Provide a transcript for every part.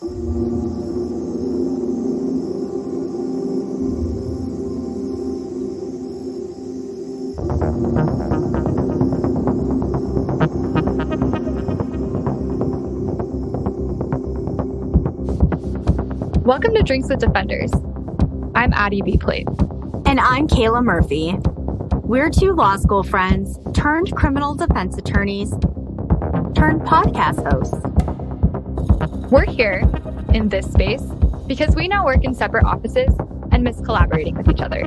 Welcome to Drinks with Defenders. I'm Addie Beplate. And I'm Kayla Murphy. We're two law school friends turned criminal defense attorneys turned podcast hosts. We're here in this space because we now work in separate offices and miss collaborating with each other.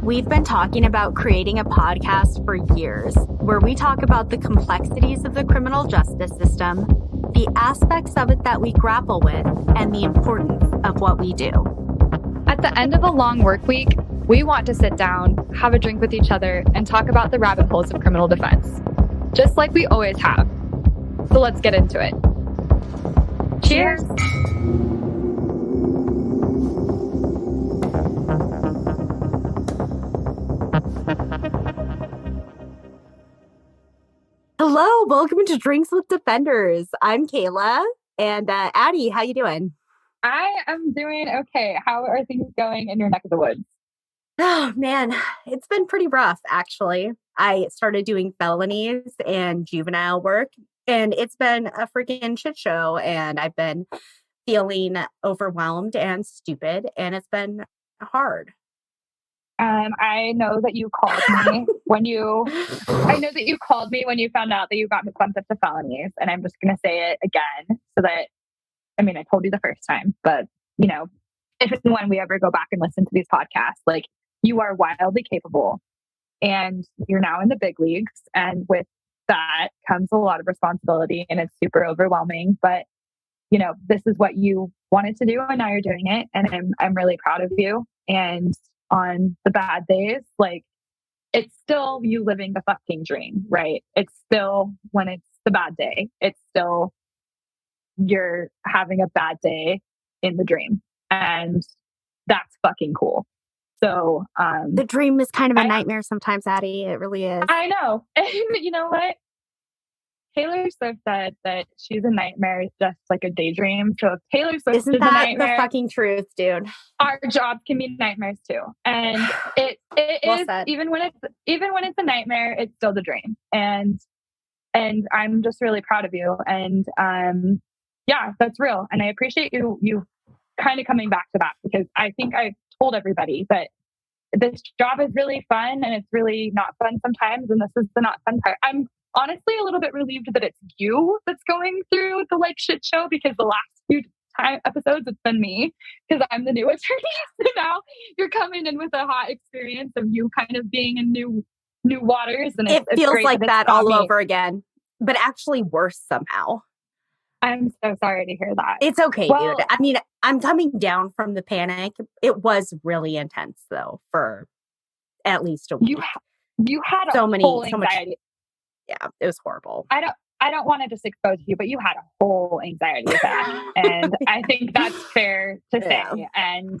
We've been talking about creating a podcast for years where we talk about the complexities of the criminal justice system, the aspects of it that we grapple with, and the importance of what we do. At the end of a long work week, we want to sit down, have a drink with each other, and talk about the rabbit holes of criminal defense, just like we always have. So let's get into it. Cheers! Hello, welcome to Drinks with Defenders. I'm Kayla, and Addie, how you doing? I am doing okay. How are things going in your neck of the woods? Oh, man, it's been pretty rough, actually. I started doing felonies and juvenile work, and it's been a freaking shit show, and I've been feeling overwhelmed and stupid, and it's been hard. I know that you called me when you found out that you got bumped up to felonies, and I'm just going to say it again so that, I told you the first time, but if and when we ever go back and listen to these podcasts, like, you are wildly capable and you're now in the big leagues. And with that comes a lot of responsibility and it's super overwhelming, but this is what you wanted to do and now you're doing it. And I'm really proud of you. And on the bad days, like, it's still you living the fucking dream, right? It's still when it's the bad day, it's still you're having a bad day in the dream. And that's fucking cool. So the dream is kind of a nightmare sometimes, Addie. It really is. I know. And you know what? Taylor Swift said that she's a nightmare just like a daydream. So if Taylor Swift isn't is that a nightmare, the fucking truth, dude? Our jobs can be nightmares too. And it well is said. even when it's a nightmare, it's still the dream. And I'm just really proud of you. And yeah, that's real. And I appreciate you kind of coming back to that, because I think I've told everybody that this job is really fun and it's really not fun sometimes. And this is the not fun part. I'm honestly a little bit relieved that it's you that's going through the shit show, because the last few episodes it's been me, because I'm the new attorney. So now you're coming in with a hot experience of you kind of being in new waters. And it feels like that all over again, but actually worse somehow. I'm so sorry to hear that. It's okay, dude. I'm coming down from the panic. It was really intense, though, for at least a week. You had so much anxiety. Yeah, it was horrible. I don't want to just expose you, but you had a whole anxiety attack, and I think that's fair to say. Yeah. And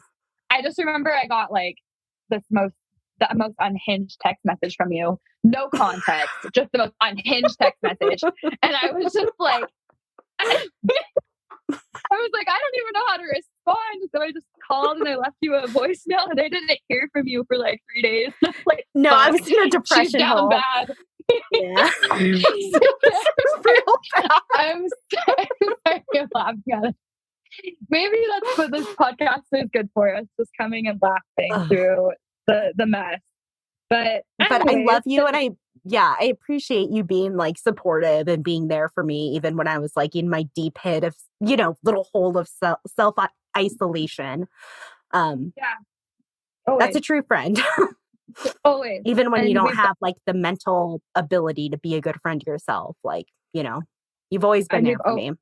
I just remember I got the most unhinged text message from you, no context, just the most unhinged text message, and I was just like. I was like, I don't even know how to respond. So I just called and I left you a voicemail, and I didn't hear from you for 3 days. No, I was in a depression. She's down bad. Yeah. I'm sorry I'm laughing at it. Maybe that's what this podcast is good for us, just coming and laughing through the mess. But I love you, and I appreciate you being supportive and being there for me, even when I was in my deep pit of, little hole of self isolation. Yeah. That's a true friend. Always. Even when you don't have the mental ability to be a good friend yourself, you've always been there for me.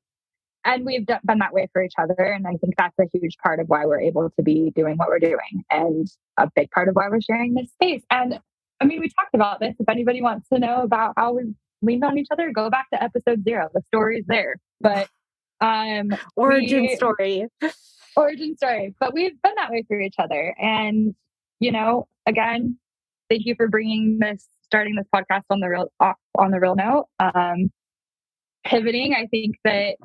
And we've been that way for each other. And I think that's a huge part of why we're able to be doing what we're doing, and a big part of why we're sharing this space. And we talked about this. If anybody wants to know about how we leaned on each other, go back to episode 0. The story's there. But origin story. But we've been that way for each other. And again, thank you for starting this podcast on the real note. Pivoting, I think that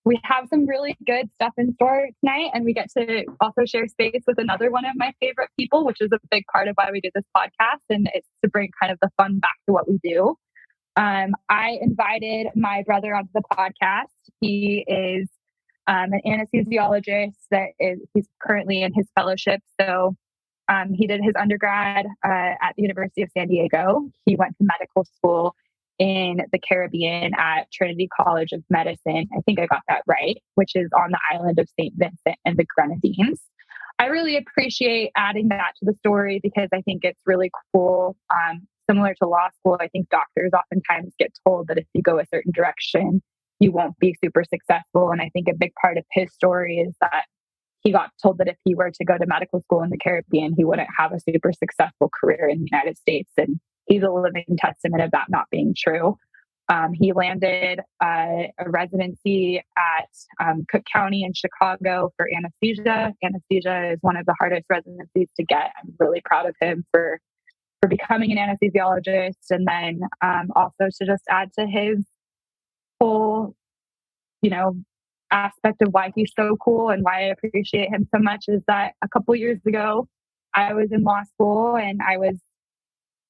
we have some really good stuff in store tonight, and we get to also share space with another one of my favorite people, which is a big part of why we did this podcast, and it's to bring kind of the fun back to what we do. I invited my brother onto the podcast. He is an anesthesiologist he's currently in his fellowship. So he did his undergrad at the University of San Diego. He went to medical school in the Caribbean at Trinity College of Medicine. I think I got that right, which is on the island of St. Vincent and the Grenadines. I really appreciate adding that to the story because I think it's really cool. Similar to law school, I think doctors oftentimes get told that if you go a certain direction, you won't be super successful. And I think a big part of his story is that he got told that if he were to go to medical school in the Caribbean, he wouldn't have a super successful career in the United States. And he's a living testament of that not being true. He landed a residency at Cook County in Chicago for anesthesia. Anesthesia is one of the hardest residencies to get. I'm really proud of him for becoming an anesthesiologist. And then also to just add to his whole, aspect of why he's so cool and why I appreciate him so much is that a couple years ago, I was in law school and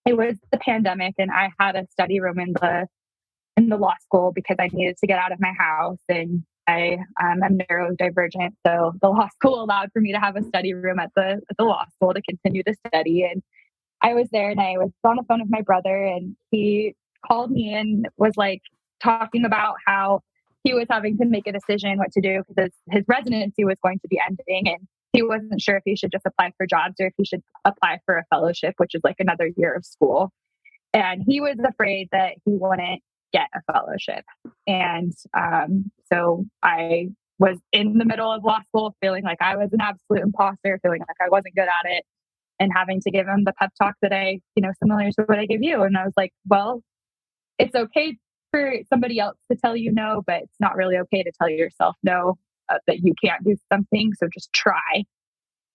it was the pandemic and I had a study room in the law school because I needed to get out of my house and I'm neurodivergent. So the law school allowed for me to have a study room at the law school to continue to study. And I was there and I was on the phone with my brother and he called me and was like talking about how he was having to make a decision what to do because his residency was going to be ending and he wasn't sure if he should just apply for jobs or if he should apply for a fellowship, which is like another year of school. And he was afraid that he wouldn't get a fellowship. And so I was in the middle of law school feeling like I was an absolute imposter, feeling like I wasn't good at it and having to give him the pep talk that I, similar to what I give you. And I was like, well, it's okay for somebody else to tell you no, but it's not really okay to tell yourself no, that you can't do something. So just try.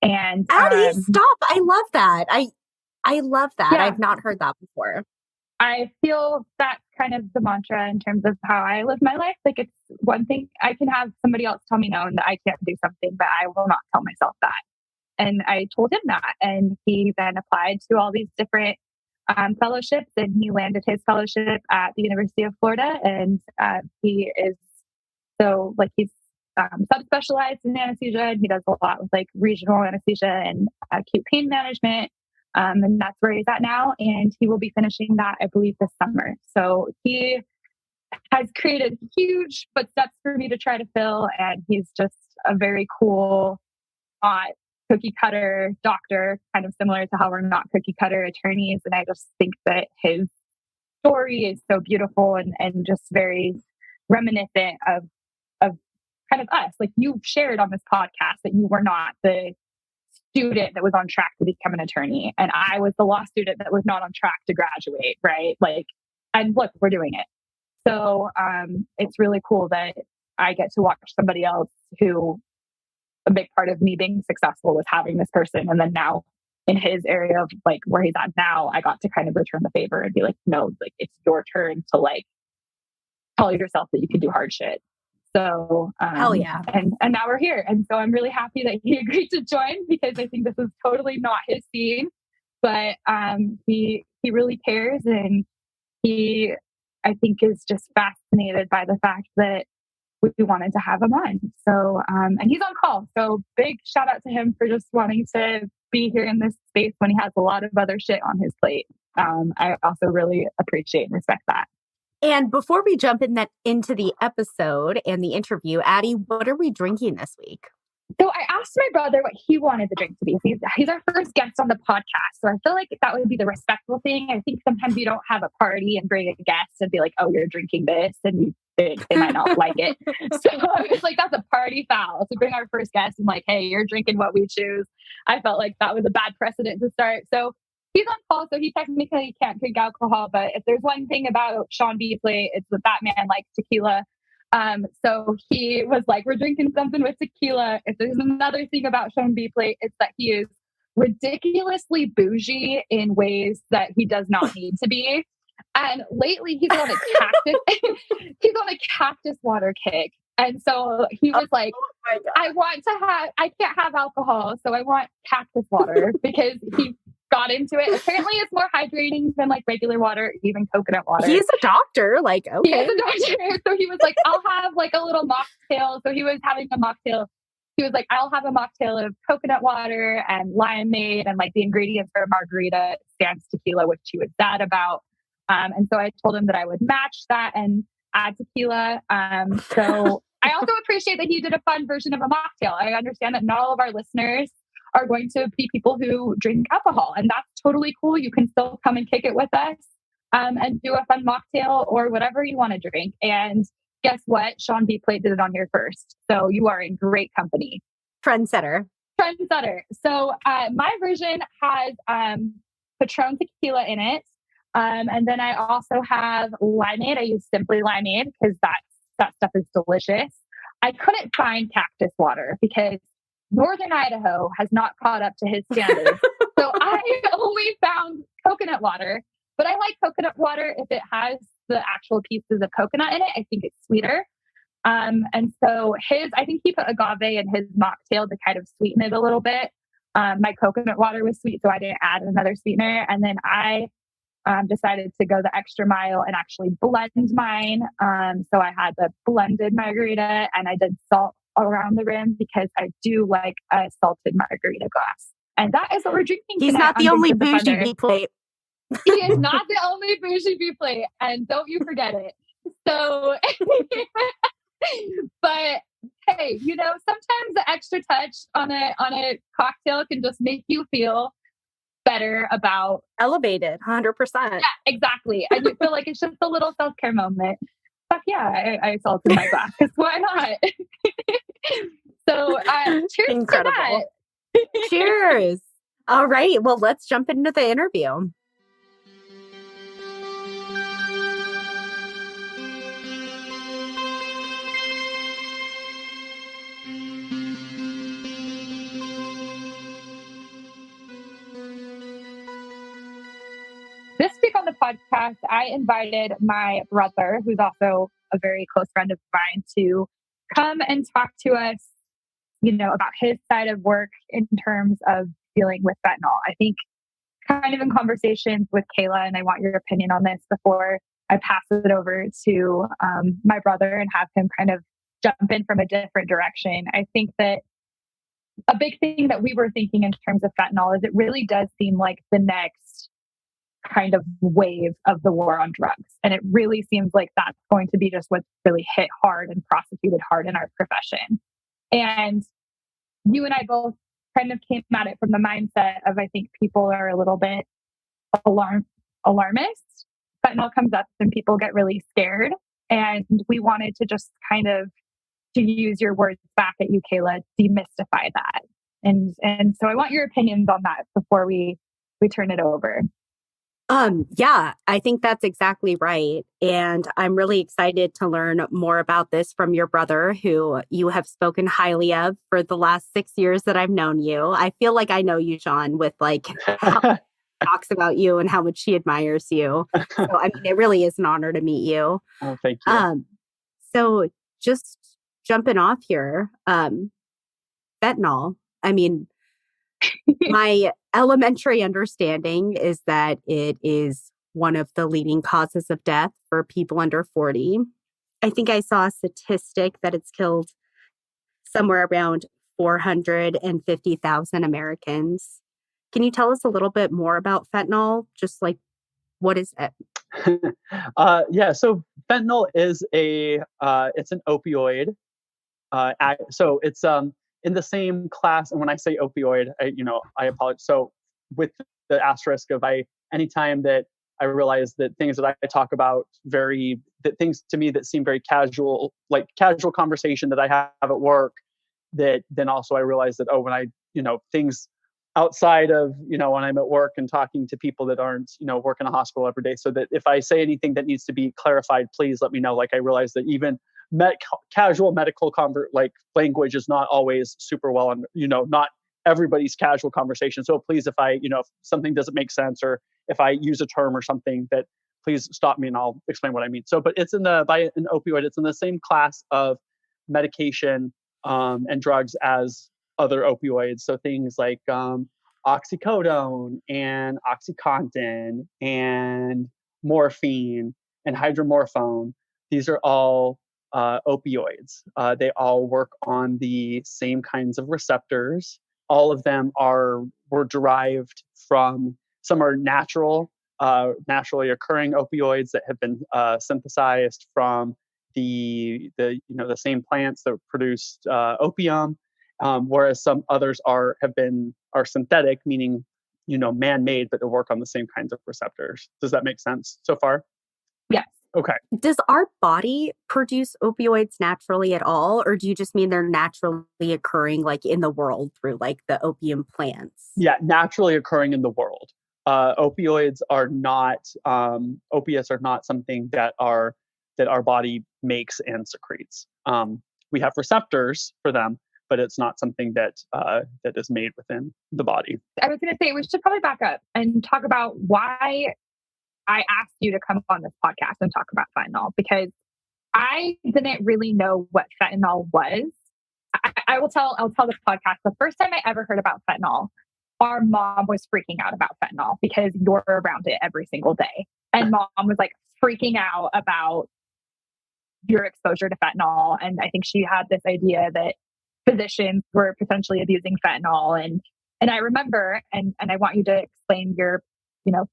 And Addie, stop. I love that. I love that. Yeah. I've not heard that before. I feel that's kind of the mantra in terms of how I live my life. Like it's one thing I can have somebody else tell me no and that I can't do something, but I will not tell myself that. And I told him that. And he then applied to all these different fellowships and he landed his fellowship at the University of Florida. And he's subspecialized in anesthesia and he does a lot with like regional anesthesia and acute pain management. And that's where he's at now. And he will be finishing that, I believe, this summer. So he has created huge footsteps for me to try to fill. And he's just a very cool, cookie cutter doctor, kind of similar to how we're not cookie cutter attorneys. And I just think that his story is so beautiful and just very reminiscent of kind of us. Like you shared on this podcast that you were not the student that was on track to become an attorney. And I was the law student that was not on track to graduate, right? Like, and look, we're doing it. So it's really cool that I get to watch somebody else who a big part of me being successful was having this person. And then now in his area of like where he's at now, I got to kind of return the favor and be like, no, like it's your turn to like tell yourself that you can do hard shit. So, hell yeah. And now we're here. And so I'm really happy that he agreed to join because I think this is totally not his scene, but he really cares. And he, I think, is just fascinated by the fact that we wanted to have him on. So, and he's on call. So big shout out to him for just wanting to be here in this space when he has a lot of other shit on his plate. I also really appreciate and respect that. And before we jump into the episode and the interview, Addie, what are we drinking this week? So I asked my brother what he wanted the drink to be. He's our first guest on the podcast. So I feel like that would be the respectful thing. I think sometimes you don't have a party and bring a guest and be like, oh, you're drinking this. And they might not like it. So I was like, that's a party foul. So bring our first guest and like, hey, you're drinking what we choose. I felt like that was a bad precedent to start. So he's on call, so he technically can't drink alcohol. But if there's one thing about Sean Beplate, it's that man likes tequila. So he was like, we're drinking something with tequila. If there's another thing about Sean Beplate, it's that he is ridiculously bougie in ways that he does not need to be. And lately he's on a cactus, he's on a cactus water kick. And so he was like, Oh my God. I can't have alcohol, so I want cactus water because he got into it. Apparently it's more hydrating than like regular water, even coconut water. He's a doctor. Like, He is okay. a doctor. So he was like, I'll have like a little mocktail. So he was having a mocktail. He was like, I'll have a mocktail of coconut water and limeade and like the ingredients for a margarita, sans tequila, which he was sad about. And so I told him that I would match that and add tequila. So I also appreciate that he did a fun version of a mocktail. I understand that not all of our listeners are going to be people who drink alcohol, and that's totally cool. You can still come and kick it with us and do a fun mocktail or whatever you want to drink. And guess what? Sean Beplate did it on here first. So you are in great company. Trendsetter. So my version has Patron tequila in it. And then I also have limeade. I use simply limeade because that stuff is delicious. I couldn't find cactus water because Northern Idaho has not caught up to his standards. So I only found coconut water, but I like coconut water if it has the actual pieces of coconut in it. I think it's sweeter. And so I think he put agave in his mocktail to kind of sweeten it a little bit. My coconut water was sweet, so I didn't add another sweetener. And then I decided to go the extra mile and actually blend mine. So I had the blended margarita and I did salt around the rim because I do like a salted margarita glass. And that is what we're drinking He's tonight not the only bougie Beplate. He is not the only bougie Beplate, and don't you forget it. So, but hey, sometimes the extra touch on a cocktail can just make you feel better about elevated 100%. Yeah, exactly. And you feel like it's just a little self-care moment. Fuck yeah, I salted my glass because why not? So cheers. Incredible. To that. Cheers. All right, well, let's jump into the interview. This week on the podcast, I invited my brother, who's also a very close friend of mine, to come and talk to us, about his side of work in terms of dealing with fentanyl. I think kind of in conversations with Kayla, and I want your opinion on this before I pass it over to my brother and have him kind of jump in from a different direction. I think that a big thing that we were thinking in terms of fentanyl is it really does seem like the next kind of wave of the war on drugs. And it really seems like that's going to be just what's really hit hard and prosecuted hard in our profession. And you and I both kind of came at it from the mindset of, I think people are a little bit alarmist. Fentanyl comes up and people get really scared. And we wanted to just kind of, to use your words back at you, Kayla, demystify that. And so I want your opinions on that before we turn it over. Yeah, I think that's exactly right. And I'm really excited to learn more about this from your brother, who you have spoken highly of for the last 6 years that I've known you. I feel like I know you, Sean, with like how he talks about you and how much he admires you. So, I mean, it really is an honor to meet you. Oh, thank you. So just jumping off here, fentanyl, I mean, my elementary understanding is that it is one of the leading causes of death for people under 40. I think I saw a statistic that it's killed somewhere around 450,000 Americans. Can you tell us a little bit more about fentanyl? Just like, what is it? So fentanyl is it's an opioid. So it's in the same class. And when I say opioid, I apologize. So with the asterisk of anytime that I realize that things that I talk about that things to me that seem very casual, like casual conversation that I have at work, that then also I realize that, when I, things outside of, when I'm at work and talking to people that aren't, work in a hospital every day. So that if I say anything that needs to be clarified, please let me know. Like I realize that even casual medical language is not always super well, and not everybody's casual conversation. So please, if if something doesn't make sense, or if I use a term or something, that please stop me and I'll explain what I mean. So, but it's by an opioid. It's in the same class of medication and drugs as other opioids. So things like oxycodone and OxyContin and morphine and hydromorphone. These are all opioids. They all work on the same kinds of receptors. All of them were derived from, some are naturally occurring opioids that have been synthesized from the same plants that produced opium, whereas some others are synthetic, meaning man-made, but they work on the same kinds of receptors. Does that make sense so far? Yes. Okay. Does our body produce opioids naturally at all, or do you just mean they're naturally occurring like in the world through like the opium plants? Yeah, naturally occurring in the world. Opiates are not something that our body makes and secretes. We have receptors for them, but it's not something that is made within the body. I was going to say we should probably back up and talk about why I asked you to come on this podcast and talk about fentanyl, because I didn't really know what fentanyl was. I'll tell this podcast, the first time I ever heard about fentanyl, our mom was freaking out about fentanyl because you're around it every single day. And mom was like freaking out about your exposure to fentanyl. And I think she had this idea that physicians were potentially abusing fentanyl. And I remember, and I want you to explain your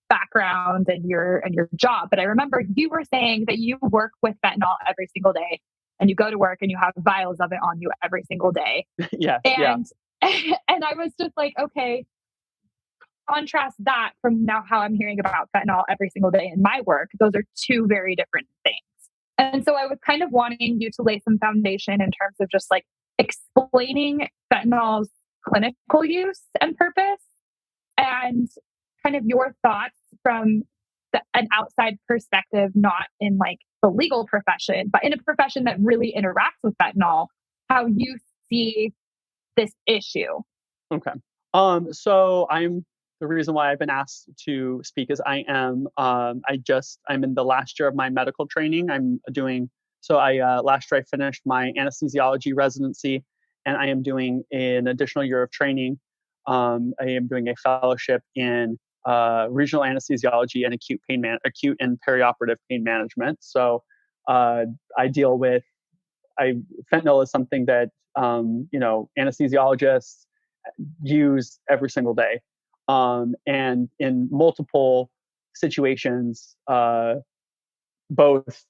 background and your job. But I remember you were saying that you work with fentanyl every single day and you go to work and you have vials of it on you every single day. Yes. And I was just like, okay, contrast that from now how I'm hearing about fentanyl every single day in my work. Those are two very different things. And so I was kind of wanting you to lay some foundation in terms of just like explaining fentanyl's clinical use and purpose, and kind of your thoughts from an outside perspective, not in like the legal profession, but in a profession that really interacts with fentanyl, how you see this issue. Okay. So the reason why I've been asked to speak is I'm in the last year of my medical training. Last year I finished my anesthesiology residency, and I am doing an additional year of training. I am doing a fellowship in regional anesthesiology and acute and perioperative pain management. So I deal with fentanyl is something that anesthesiologists use every single day, and in multiple situations, both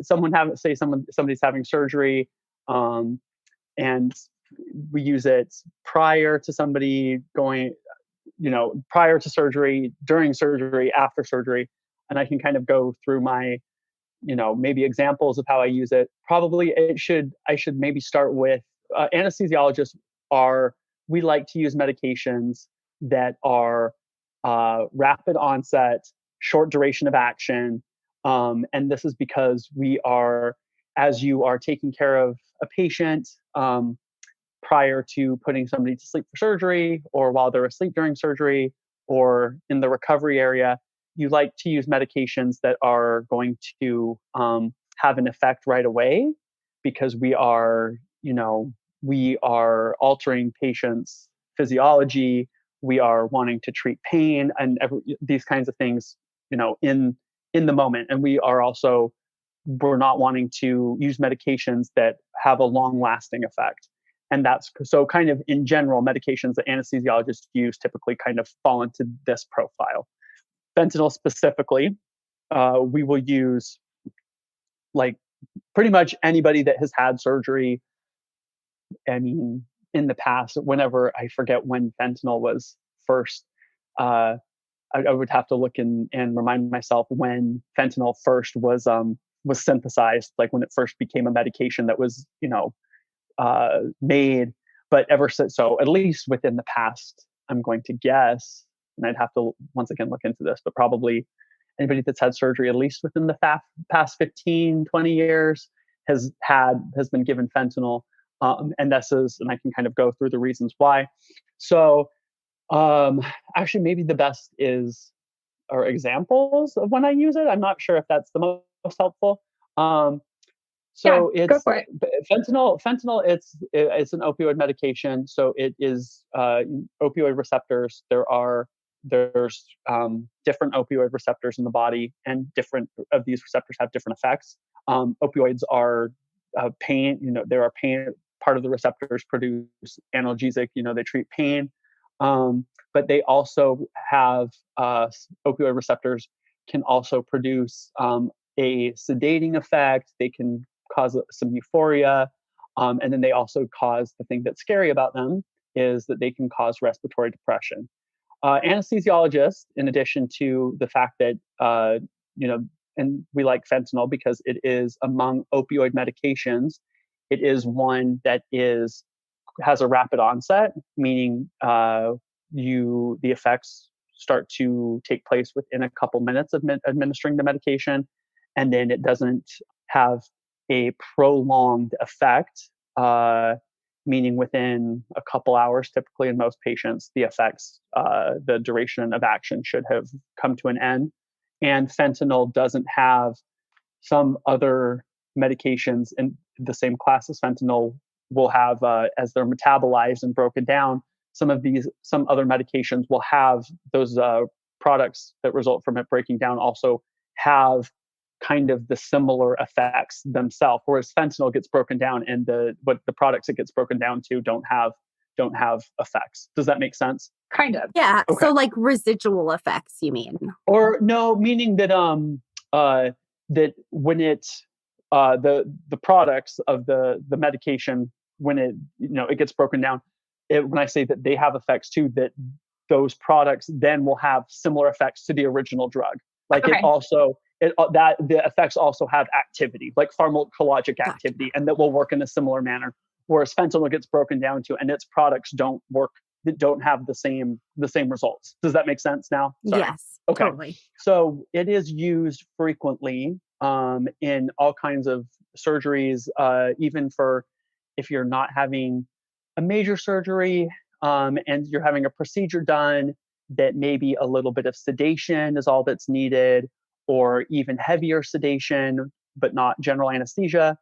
somebody's having surgery, and we use it prior to somebody going, prior to surgery, during surgery, after surgery. And I can kind of go through my, maybe examples of how I use it. Probably I should maybe start with anesthesiologists we like to use medications that are rapid onset, short duration of action. And this is because as you are taking care of a patient, prior to putting somebody to sleep for surgery, or while they're asleep during surgery, or in the recovery area, you like to use medications that are going to have an effect right away, because we are altering patients' physiology. We are wanting to treat pain and these kinds of things, in the moment. And we're not wanting to use medications that have a long-lasting effect. And that's so kind of in general, medications that anesthesiologists use typically kind of fall into this profile. Fentanyl specifically, we will use like pretty much anybody that has had surgery. I mean, in the past, whenever, I forget when fentanyl was first, I would have to look and remind myself when fentanyl first was synthesized, like when it first became a medication that was, made. But ever since, so at least within the past, I'm going to guess, and I'd have to once again look into this, but probably anybody that's had surgery, at least within the past 15, 20 years, has been given fentanyl. And I can kind of go through the reasons why. So actually maybe the best are examples of when I use it. I'm not sure if that's the most helpful. So Yeah, go it's for it. fentanyl. Fentanyl, it's an opioid medication. So it is opioid receptors. There's different opioid receptors in the body, and different of these receptors have different effects. Opioids are pain. There are pain. Part of the receptors produce analgesic. They treat pain, but they also have opioid receptors can also produce a sedating effect. They can cause some euphoria. And then they also cause, the thing that's scary about them is that they can cause respiratory depression. Anesthesiologists, in addition to the fact that, and we like fentanyl because it is among opioid medications, it is one that has a rapid onset, meaning the effects start to take place within a couple minutes of administering the medication, and then it doesn't have a prolonged effect, meaning within a couple hours, typically in most patients, the effects, the duration of action should have come to an end. And fentanyl doesn't have some other medications in the same class as fentanyl will have, as they're metabolized and broken down, some other medications will have those products that result from it breaking down also have kind of the similar effects themselves, whereas fentanyl gets broken down and the products it gets broken down to don't have effects. Does that make sense? Kind of. Yeah. Okay. So like residual effects, you mean? Or no, meaning that that when the products of the medication, when it gets broken down, when I say that they have effects too, that those products then will have similar effects to the original drug. Like Okay. that the effects also have activity, like pharmacologic activity, Gotcha. and that will work in a similar manner. Whereas fentanyl gets broken down to, and its products don't work, that don't have the same results. Does that make sense now? Sorry. Yes. Okay. Totally. So it is used frequently in all kinds of surgeries, even for if you're not having a major surgery and you're having a procedure done that maybe a little bit of sedation is all that's needed, or even heavier sedation, but not general anesthesia.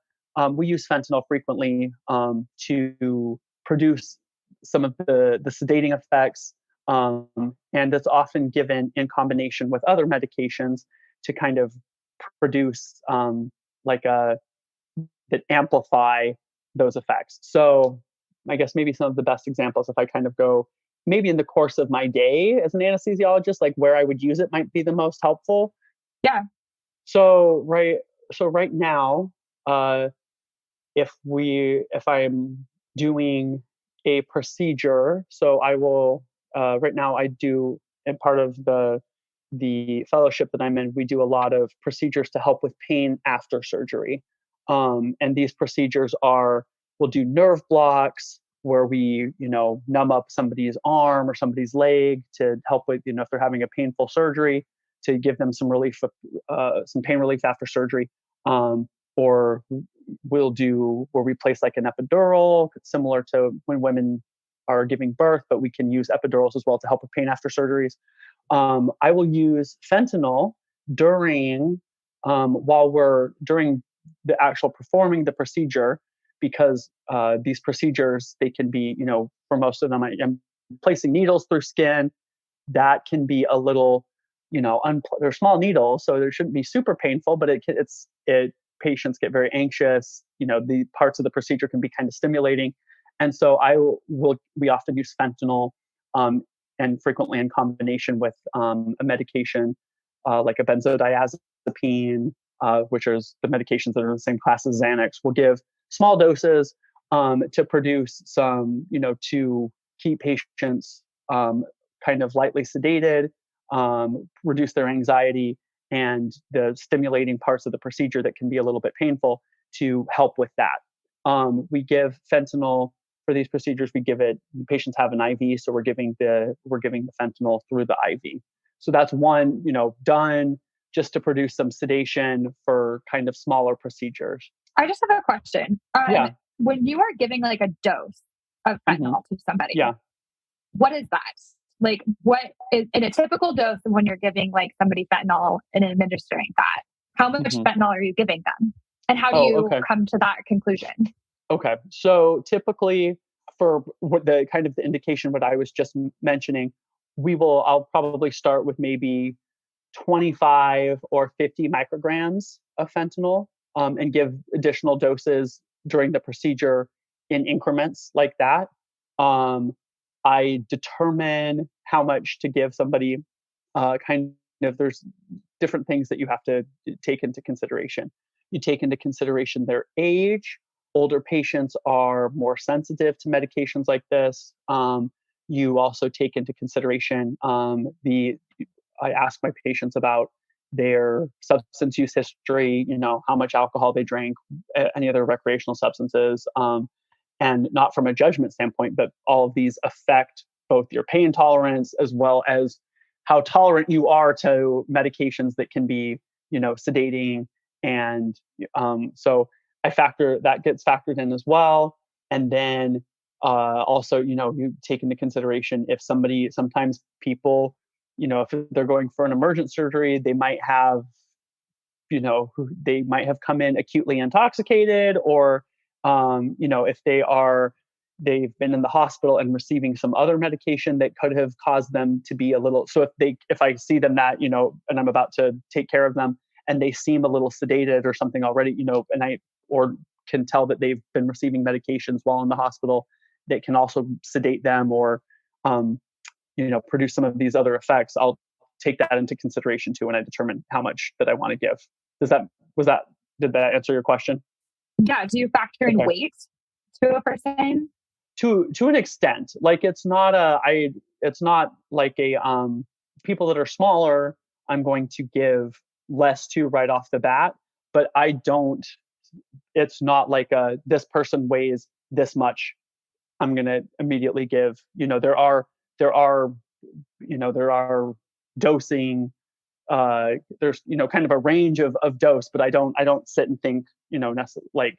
We use fentanyl frequently to produce some of the sedating effects. And it's often given in combination with other medications to kind of produce that amplify those effects. So I guess maybe some of the best examples, if I kind of go maybe in the course of my day as an anesthesiologist, like where I would use it might be the most helpful. Yeah. So right now, if I'm doing a procedure, so I will right now I do, and part of the fellowship that I'm in, we do a lot of procedures to help with pain after surgery. And these procedures we'll do nerve blocks where we, numb up somebody's arm or somebody's leg to help with, if they're having a painful surgery, to give them some relief, some pain relief after surgery. Or we'll place like an epidural, similar to when women are giving birth, but we can use epidurals as well to help with pain after surgeries. I will use fentanyl during the actual performing the procedure, because these procedures, they can be, for most of them, I'm placing needles through skin. That can be a little, they're small needles, so they shouldn't be super painful, but patients get very anxious. The parts of the procedure can be kind of stimulating. And so we often use fentanyl, and frequently in combination with a medication like a benzodiazepine, which is the medications that are in the same class as Xanax. We'll give small doses to produce some, to keep patients kind of lightly sedated, reduce their anxiety, and the stimulating parts of the procedure that can be a little bit painful to help with that. We give fentanyl for these procedures. Patients have an IV, so we're giving the fentanyl through the IV. So that's one, done just to produce some sedation for kind of smaller procedures. I just have a question. Yeah. When you are giving like a dose of fentanyl to somebody, Yeah. what is that? Like, what is in a typical dose when you're giving like somebody fentanyl and administering that? How much fentanyl are you giving them? And how do Oh, you okay. come to that conclusion? Okay. So typically for what the kind of the indication what I was just mentioning, I'll probably start with maybe 25 or 50 micrograms of fentanyl, and give additional doses during the procedure in increments like that. Um, I determine how much to give somebody. Kind of, there's different things that you have to take into consideration. You take into consideration their age. Older patients are more sensitive to medications like this. You also take into consideration I ask my patients about their substance use history, how much alcohol they drank, any other recreational substances, and not from a judgment standpoint, but all of these affect both your pain tolerance as well as how tolerant you are to medications that can be, sedating. And so that gets factored in as well. And then also, you take into consideration if sometimes people, if they're going for an emergent surgery, they might have, they might have come in acutely intoxicated, or, if they've been in the hospital and receiving some other medication that could have caused them to be a little. So if I see them that, and I'm about to take care of them and they seem a little sedated or something already, or can tell that they've been receiving medications while in the hospital that can also sedate them or, produce some of these other effects, I'll take that into consideration too when I determine how much that I want to give. Did that answer your question? Yeah. Do you factor in Okay. weight to a person? To an extent, like it's not like people that are smaller, I'm going to give less to right off the bat, but it's not like this person weighs this much, I'm going to immediately give. There are dosing. There's kind of a range of dose, but I don't sit and think necessarily.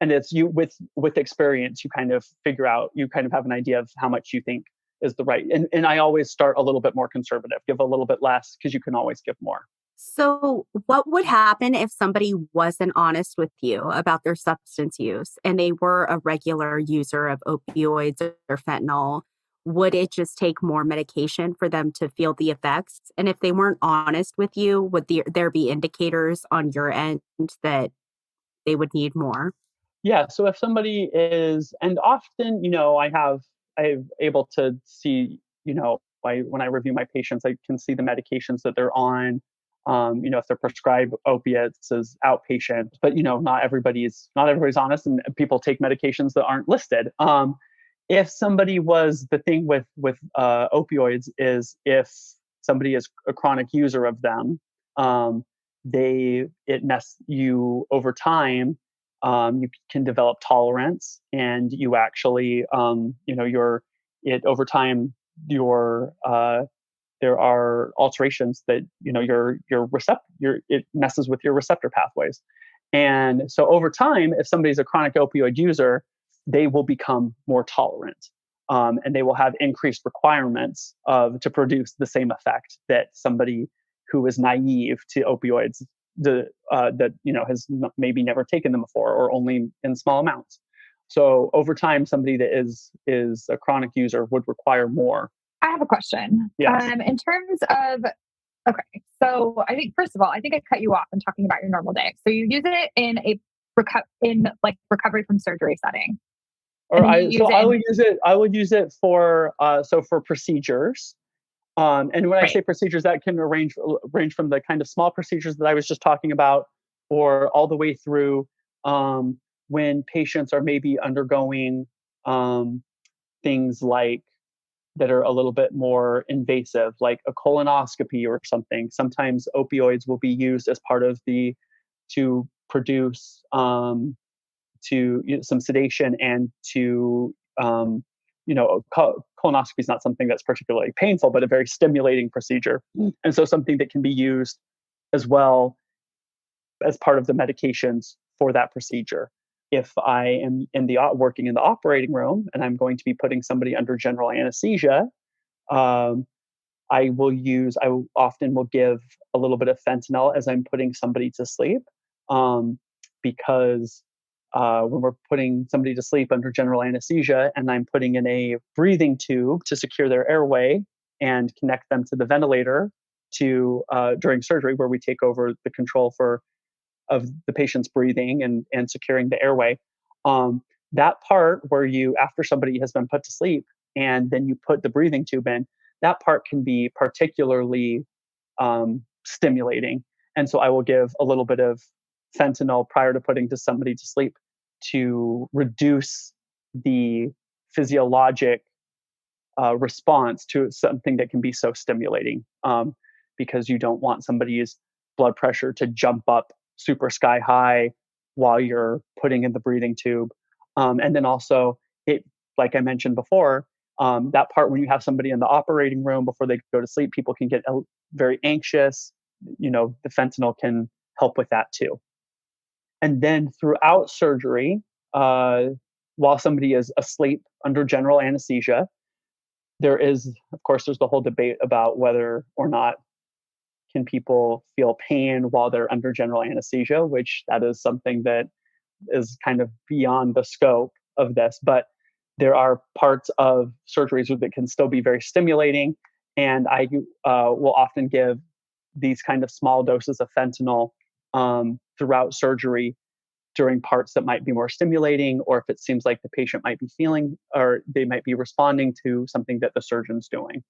And it's with experience, you kind of figure out, you kind of have an idea of how much you think is the right. And I always start a little bit more conservative, give a little bit less because you can always give more. So, what would happen if somebody wasn't honest with you about their substance use and they were a regular user of opioids or fentanyl? Would it just take more medication for them to feel the effects? And if they weren't honest with you, would there be indicators on your end that they would need more? Yeah. So if somebody is, and often, I'm able to see, when I review my patients, I can see the medications that they're on. If they're prescribed opiates as outpatient, but not everybody's honest, and people take medications that aren't listed. If somebody was the thing with opioids is if somebody is a chronic user of them, it mess you over time. You can develop tolerance, and you actually, over time, there are alterations that it messes with your receptor pathways. And so over time, if somebody's a chronic opioid user, they will become more tolerant, and they will have increased requirements to produce the same effect that somebody who is naive to opioids that has maybe never taken them before or only in small amounts. So over time, somebody that is a chronic user would require more. I have a question. Yes. In terms of, okay, so I think first of all, I think I cut you off in talking about your normal day. So you use it in recovery from surgery setting. I would use it for for procedures. And when I say procedures, that can range from the kind of small procedures that I was just talking about, or all the way through when patients are maybe undergoing things like that are a little bit more invasive, like a colonoscopy or something. Sometimes opioids will be used as part of to produce some sedation and to colonoscopy is not something that's particularly painful, but a very stimulating procedure. And so something that can be used as well as part of the medications for that procedure. If I am working in the operating room and I'm going to be putting somebody under general anesthesia, I often will give a little bit of fentanyl as I'm putting somebody to sleep. because when we're putting somebody to sleep under general anesthesia and I'm putting in a breathing tube to secure their airway and connect them to the ventilator to during surgery, where we take over the control of the patient's breathing and securing the airway. That part where you, after somebody has been put to sleep and then you put the breathing tube in, that part can be particularly stimulating. And so I will give a little bit of fentanyl prior to putting somebody to sleep to reduce the physiologic response to something that can be so stimulating, because you don't want somebody's blood pressure to jump up super sky high while you're putting in the breathing tube. And then also, like I mentioned before, that part when you have somebody in the operating room before they go to sleep, people can get very anxious. The fentanyl can help with that too. And then throughout surgery, while somebody is asleep under general anesthesia, there's the whole debate about whether or not can people feel pain while they're under general anesthesia, which that is something that is kind of beyond the scope of this. But there are parts of surgeries that can still be very stimulating. And I will often give these kind of small doses of fentanyl throughout surgery during parts that might be more stimulating, or if it seems like the patient might be feeling or they might be responding to something that the surgeon's doing.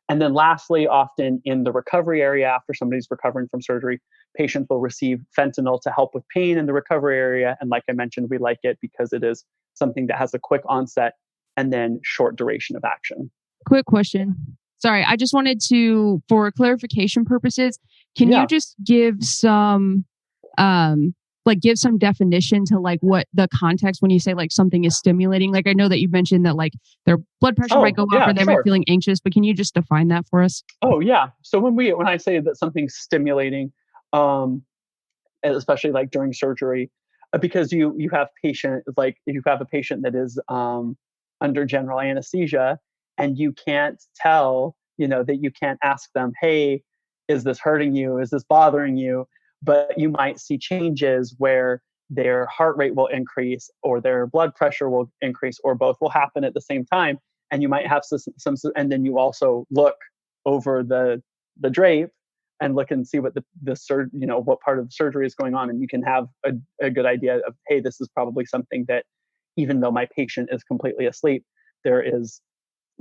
And then lastly, often in the recovery area, after somebody's recovering from surgery, patients will receive fentanyl to help with pain in the recovery area. And like I mentioned, we like it because it is something that has a quick onset and then short duration of action. Quick question. Sorry, I just wanted to, for clarification purposes, can you just give some give some definition to like what the context when you say like something is stimulating? Like I know that you mentioned that like their blood pressure might go up or they might be feeling anxious, but can you just define that for us? Oh yeah. So when I say that something's stimulating, especially like during surgery, because you have a patient that is under general anesthesia and you can't tell, that you can't ask them, hey, is this hurting you? Is this bothering you? But you might see changes where their heart rate will increase or their blood pressure will increase, or both will happen at the same time. And you might have some and then you also look over the drape and look and see what what part of the surgery is going on. And you can have a good idea of, hey, this is probably something that even though my patient is completely asleep, there is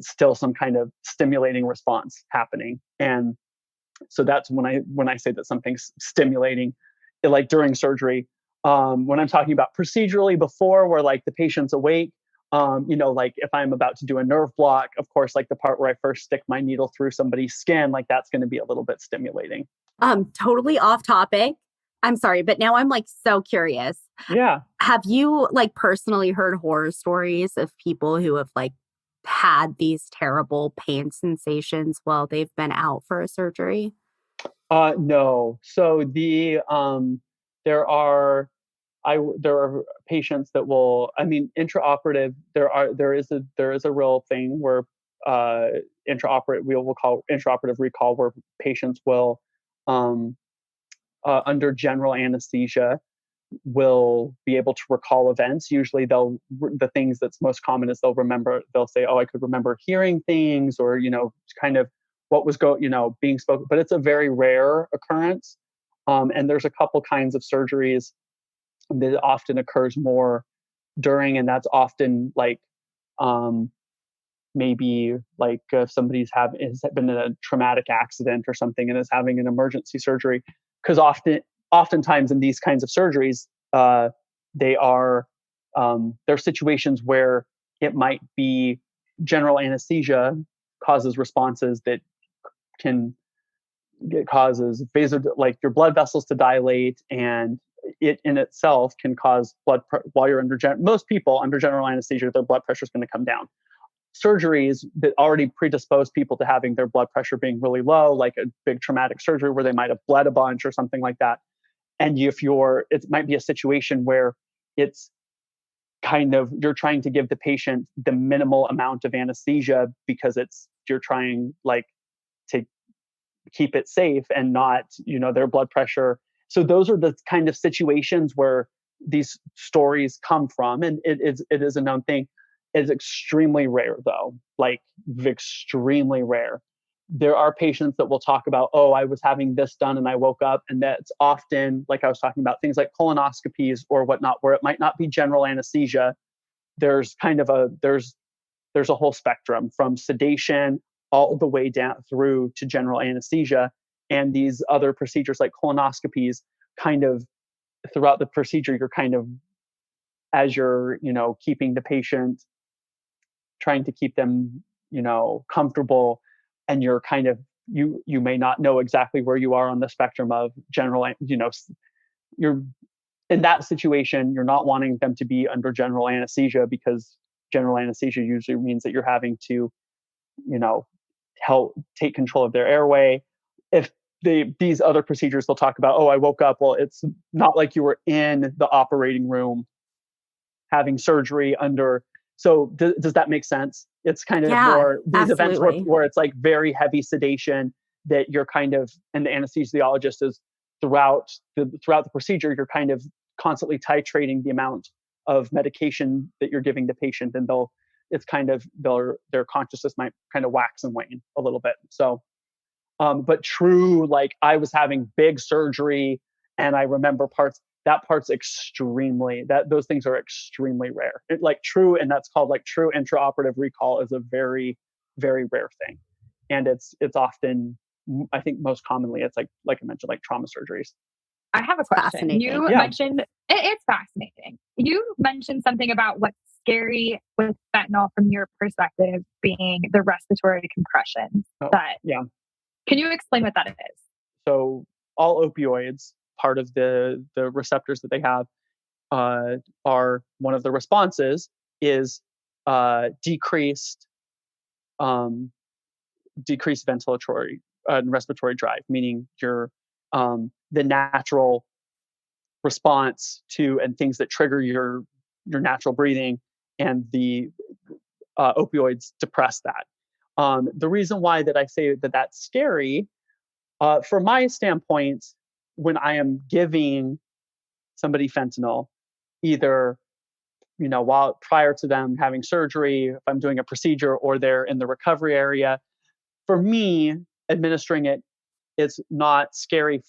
still some kind of stimulating response happening. And so that's when I say that something's stimulating, like during surgery. When I'm talking about procedurally before, where like the patient's awake, like if I'm about to do a nerve block, of course, like the part where I first stick my needle through somebody's skin, like that's going to be a little bit stimulating. Totally off topic. I'm sorry, but now I'm like so curious. Yeah. Have you like personally heard horror stories of people who have like had these terrible pain sensations while they've been out for a surgery? No. So there are patients that will, intraoperative, there is a real thing where we'll call intraoperative recall, where patients will under general anesthesia will be able to recall events. Usually the things that's most common is they'll say, oh, I could remember hearing things, or, kind of what was being spoken, but it's a very rare occurrence. And there's a couple kinds of surgeries that often occurs more during, and that's often like, maybe like if somebody's has been in a traumatic accident or something and is having an emergency surgery, because oftentimes in these kinds of surgeries, there are situations where it might be general anesthesia causes responses that causes like your blood vessels to dilate, and it in itself can cause while you're most people under general anesthesia, their blood pressure is going to come down. Surgeries that already predispose people to having their blood pressure being really low, like a big traumatic surgery where they might have bled a bunch or something like that. And it might be a situation where it's kind of, you're trying to give the patient the minimal amount of anesthesia because you're trying like to keep it safe and not, their blood pressure So those are the kind of situations where these stories come from, and it is a known thing. It's extremely rare, though, like extremely rare. There are patients that will talk about, oh, I was having this done and I woke up, and that's often, like I was talking about, things like colonoscopies or whatnot, where it might not be general anesthesia. There's kind of there's a whole spectrum from sedation all the way down through to general anesthesia. And these other procedures like colonoscopies, kind of throughout the procedure, you're kind of, as you're, keeping the patient, trying to keep them, comfortable, and you're kind of, you may not know exactly where you are on the spectrum of general, you're in that situation, you're not wanting them to be under general anesthesia, because general anesthesia usually means that you're having to, help take control of their airway. If these other procedures, they'll talk about, oh, I woke up. Well, it's not like you were in the operating room having surgery under. So does that make sense? It's kind of more these events where it's like very heavy sedation that you're kind of, and the anesthesiologist is throughout the procedure, you're kind of constantly titrating the amount of medication that you're giving the patient, and their consciousness might kind of wax and wane a little bit. So, but true, like I was having big surgery and I remember part's extremely, those things are extremely rare. And that's called like true intraoperative recall is a very, very rare thing. And it's often, I think most commonly, it's like I mentioned, like trauma surgeries. I have a question. You mentioned, it's fascinating. You mentioned something about what's scary with fentanyl from your perspective being the respiratory compression. Can you explain what that is? So all opioids, part of the receptors that they have, are one of the responses is decreased ventilatory and respiratory drive, meaning your the natural response to and things that trigger your natural breathing, and the opioids depress that. The reason why that I say that that's scary, from my standpoint, when I am giving somebody fentanyl, either while prior to them having surgery, if I'm doing a procedure, or they're in the recovery area, for me, administering it's not scary.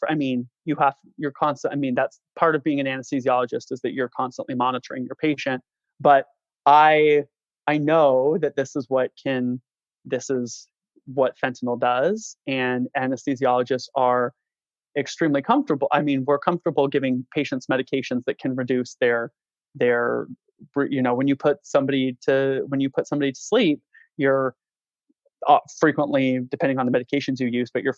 You're constant. That's part of being an anesthesiologist, is that you're constantly monitoring your patient. But I know that this is what fentanyl does, and anesthesiologists are extremely comfortable. We're comfortable giving patients medications that can reduce their when you put somebody to sleep, you're frequently, depending on the medications you use, but you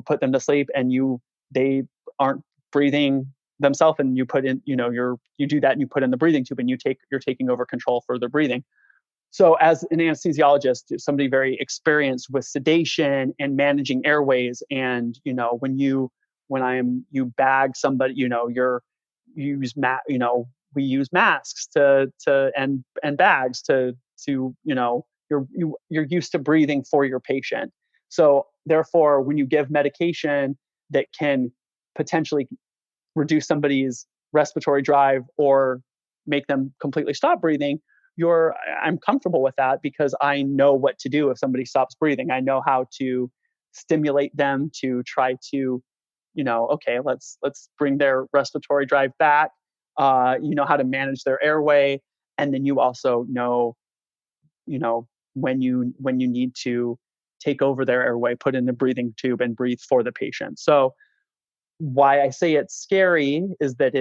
put them to sleep and they aren't breathing themselves, and you put in, you do that and you put in the breathing tube, and you're taking over control for their breathing. So as an anesthesiologist, somebody very experienced with sedation and managing airways, and when you bag somebody, we use masks and bags to you're used to breathing for your patient. So therefore, when you give medication that can potentially reduce somebody's respiratory drive or make them completely stop breathing, I'm comfortable with that, because I know what to do if somebody stops breathing. I know how to stimulate them to try to, okay, let's bring their respiratory drive back. You know how to manage their airway, and then you also know, when you need to take over their airway, put in the breathing tube and breathe for the patient. So why I say it's scary is that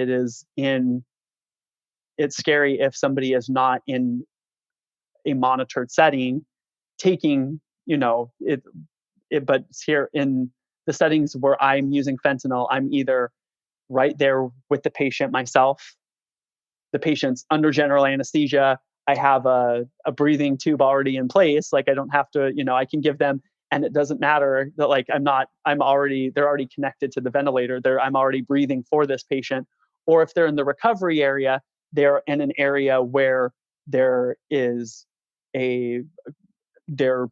it's scary if somebody is not in a monitored setting taking, but here in the settings where I'm using fentanyl, I'm either right there with the patient myself, the patient's under general anesthesia, I have a breathing tube already in place. Like I don't have to, I can give them, and it doesn't matter that they're already connected to the ventilator. I'm already breathing for this patient. Or if they're in the recovery area, they're in an area where they're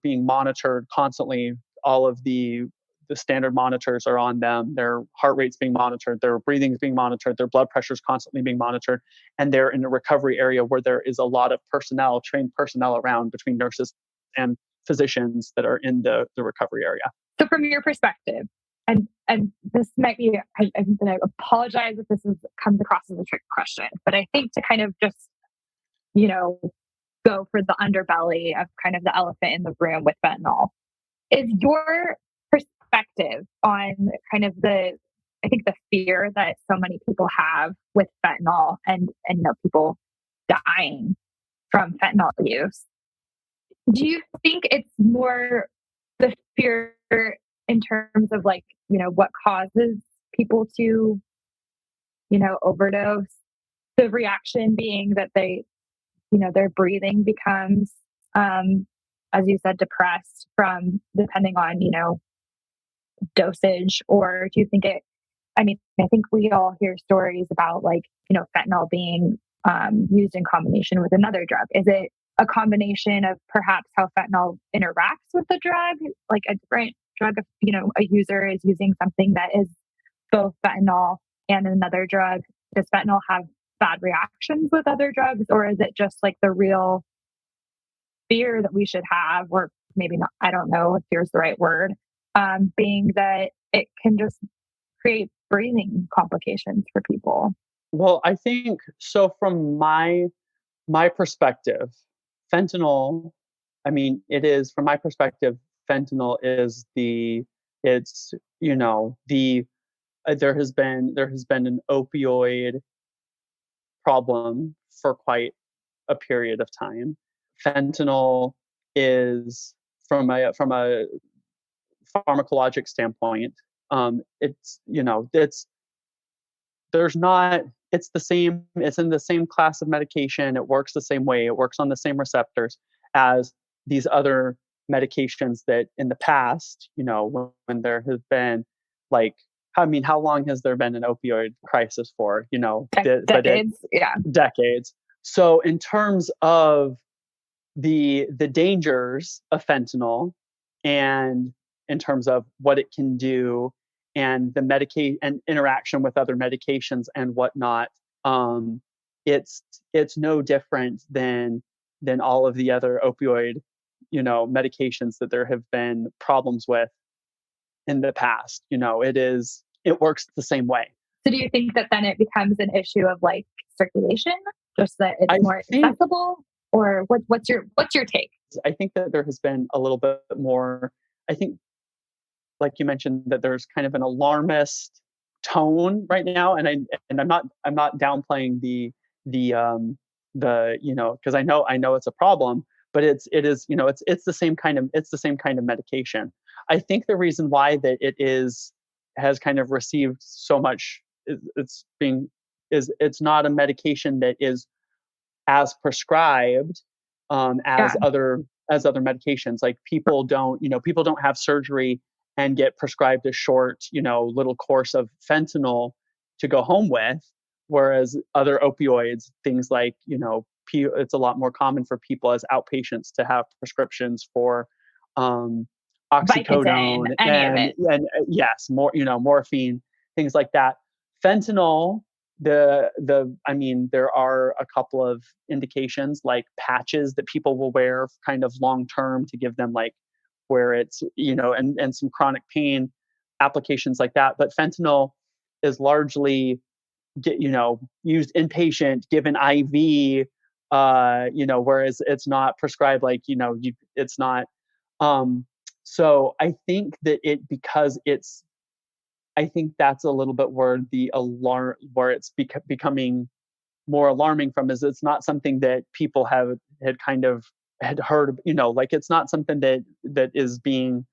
being monitored constantly. All of the the standard monitors are on them, their heart rate's being monitored, their breathing's being monitored, their blood pressure's constantly being monitored, and they're in a recovery area where there is a lot of personnel, trained personnel around between nurses and physicians that are in the recovery area. So from your perspective, and this might be, I apologize if this comes across as a trick question, but I think to kind of just, go for the underbelly of kind of the elephant in the room with fentanyl, is your perspective on kind of the fear that so many people have with fentanyl and people dying from fentanyl use. Do you think it's more the fear in terms of what causes people to, overdose? The reaction being that their breathing becomes, as you said, depressed from depending on, dosage? Or do you think I think we all hear stories about fentanyl being used in combination with another drug. Is it a combination of perhaps how fentanyl interacts with the drug, like a different drug, a user is using something that is both fentanyl and another drug? Does fentanyl have bad reactions with other drugs, or is it just like the real fear that we should have, or maybe not, I don't know if fear's the right word, being that it can just create breathing complications for people? Well, I think so from my perspective, fentanyl, it is, from my perspective, fentanyl is there has been an opioid problem for quite a period of time. Fentanyl is, from a pharmacologic standpoint, it's in the same class of medication. It works the same way. It works on the same receptors as these other medications that in the past, when there has been how long has there been an opioid crisis for? Decades. Decades. So in terms of the dangers of fentanyl, and in terms of what it can do, and the medication and interaction with other medications and whatnot, it's no different than all of the other opioid, medications that there have been problems with in the past. It works the same way. So do you think that then it becomes an issue of circulation, just that it's more accessible, or what's your take? I think that there has been a little bit more. I think, like you mentioned, that there's kind of an alarmist tone right now, and I'm not downplaying the because I know it's a problem, but it's the same kind of medication. I think the reason why that has kind of received so much, it's not a medication that is as prescribed as other medications. Like people don't have surgery and get prescribed a short, little course of fentanyl to go home with, whereas other opioids, things like, it's a lot more common for people as outpatients to have prescriptions for oxycodone and yes, more, morphine, things like that. Fentanyl, there are a couple of indications, like patches that people will wear kind of long term to give them where it's, and some chronic pain applications like that. But fentanyl is largely used inpatient, given IV, whereas it's not prescribed, it's not. So I think that I think that's a little bit where it's becoming more alarming from, is it's not something that people had heard, it's not something that is being,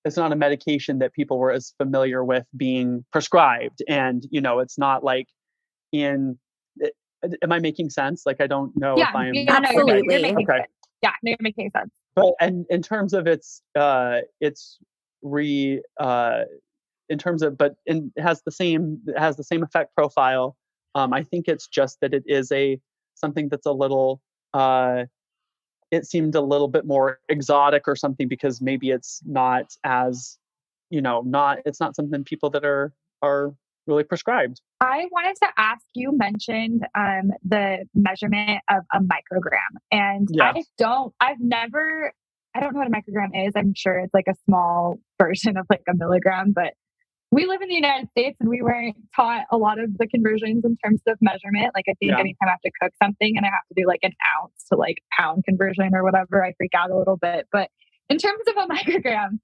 it's not a medication that people were as familiar with being prescribed. And, it's not am I making sense? I don't know if I am. Absolutely. You're making sense. Yeah, you're making sense. But, and in terms of it has the same effect profile. I think it's just that it is something that's a little, it seemed a little bit more exotic or something, because maybe it's not as it's not something people that are really prescribed. I wanted to ask, you mentioned the measurement of a microgram, and Yes. I don't know what a microgram is. I'm sure it's like a small version of like a milligram, but we live in the United States and we weren't taught a lot of the conversions in terms of measurement. Like I think anytime I have to cook something and I have to do like an ounce to like pound conversion or whatever, I freak out a little bit. But in terms of a microgram,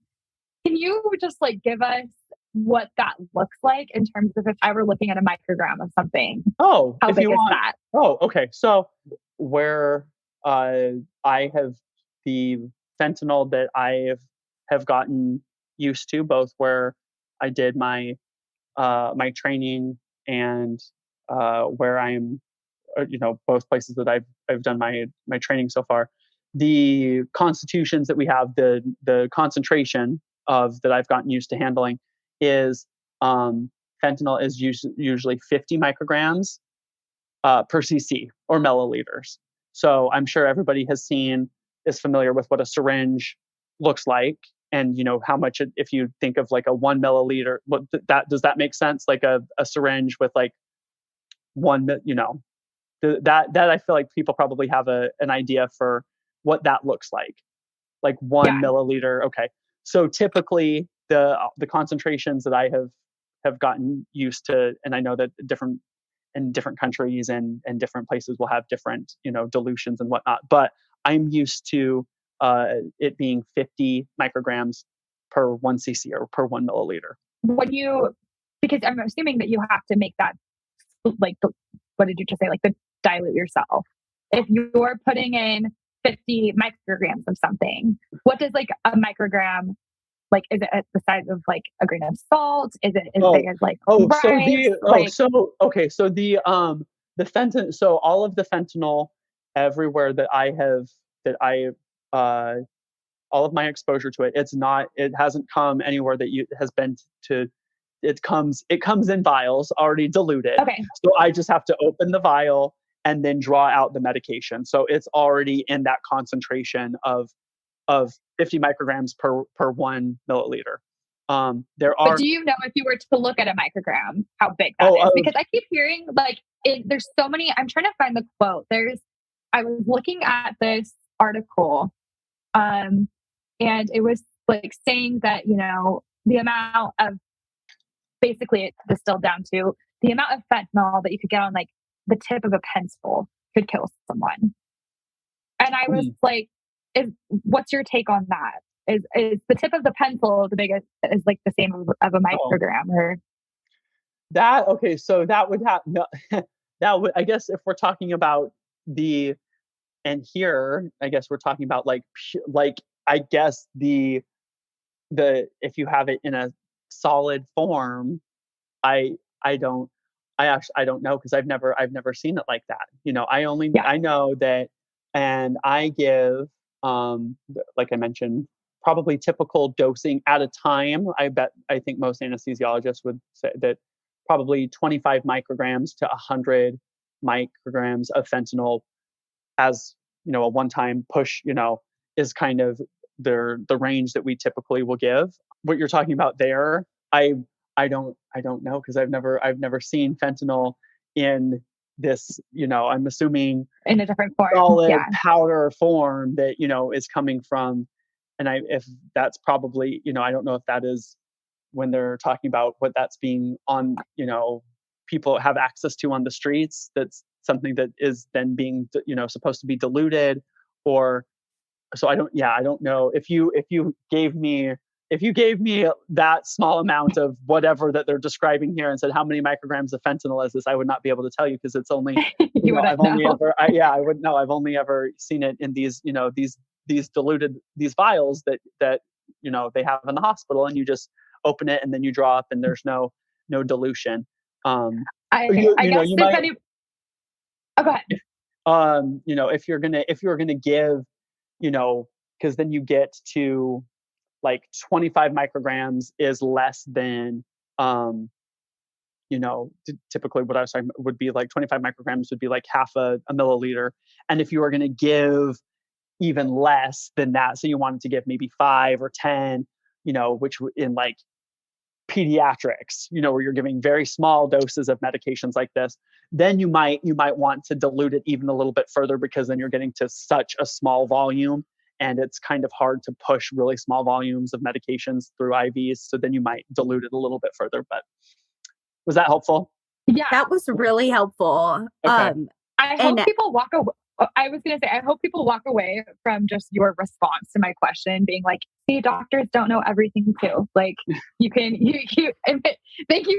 can you just like give us what that looks like in terms of if I were looking at a microgram of something? Oh, how big is that? Oh, okay. So where I have the fentanyl that I have gotten used to, both where I did my my training and where I'm, both places that I've done my training so far. The constitutions that we have, the concentration of that I've gotten used to handling is fentanyl is usually 50 micrograms per cc or milliliters. So I'm sure everybody is familiar with what a syringe looks like, and how much if you think of like a 1 milliliter, what does that make sense? Like a syringe with like that I feel like people probably have an idea for what that looks like 1 milliliter. Okay, so typically the concentrations that I have gotten used to, and I know that different countries and different places will have different dilutions and whatnot, but I'm used to it being 50 micrograms per 1 cc or per 1 milliliter. Because I'm assuming that you have to make that like what did you just say, like the dilute yourself. If you're putting in 50 micrograms of something, what does like a microgram, like is it at the size of like a grain of salt? Is it as big as like rice? So the fentanyl, so all of the fentanyl everywhere that all of my exposure to it, it hasn't come anywhere that has been to. It comes in vials already diluted. Okay. So I just have to open the vial and then draw out the medication. So it's already in that concentration of 50 micrograms per 1 milliliter. But do you know if you were to look at a microgram, how big that is? Because I keep hearing like there's so many. I'm trying to find the quote. I was looking at this article, and it was like saying that the amount of, basically it's distilled down to the amount of fentanyl that you could get on like the tip of a pencil could kill someone. And I was like, what's your take on that? Is the tip of the pencil the biggest, is like the same of a microgram or that? Okay, so that would have that would, I guess, if we're talking about and here I guess we're talking about like I guess the if you have it in a solid form, I don't know, because I've never seen it like that. I know that, and I give like I mentioned, probably typical dosing at a time. I think most anesthesiologists would say that probably 25 micrograms to 100 micrograms of fentanyl as a one-time push is kind of the range that we typically will give. What you're talking about there, I don't know, because I've never seen fentanyl in this, I'm assuming in a different form, solid powder form that is coming from, and if that's probably, I don't know if that is when they're talking about what that's being on, people have access to on the streets, that's something that is then being supposed to be diluted, or so I don't know if you gave me that small amount of whatever that they're describing here and said how many micrograms of fentanyl is this, I would not be able to tell you, because it's only I've only ever seen it in these these diluted vials that they have in the hospital, and you just open it and then you draw up and there's no dilution. I guess you might, go ahead. If you're gonna give, because then you get to like 25 micrograms is less than, typically what I was talking about would be like 25 micrograms would be like half a milliliter. And if you were going to give even less than that, so you wanted to give maybe 5 or 10, which in like pediatrics, where you're giving very small doses of medications like this, then you might want to dilute it even a little bit further, because then you're getting to such a small volume, and it's kind of hard to push really small volumes of medications through IVs. So then you might dilute it a little bit further. But was that helpful? Yeah, that was really helpful. Okay. I hope people walk away. I was going to say, I hope people walk away from just your response to my question being like, see, doctors don't know everything too. Like you thank you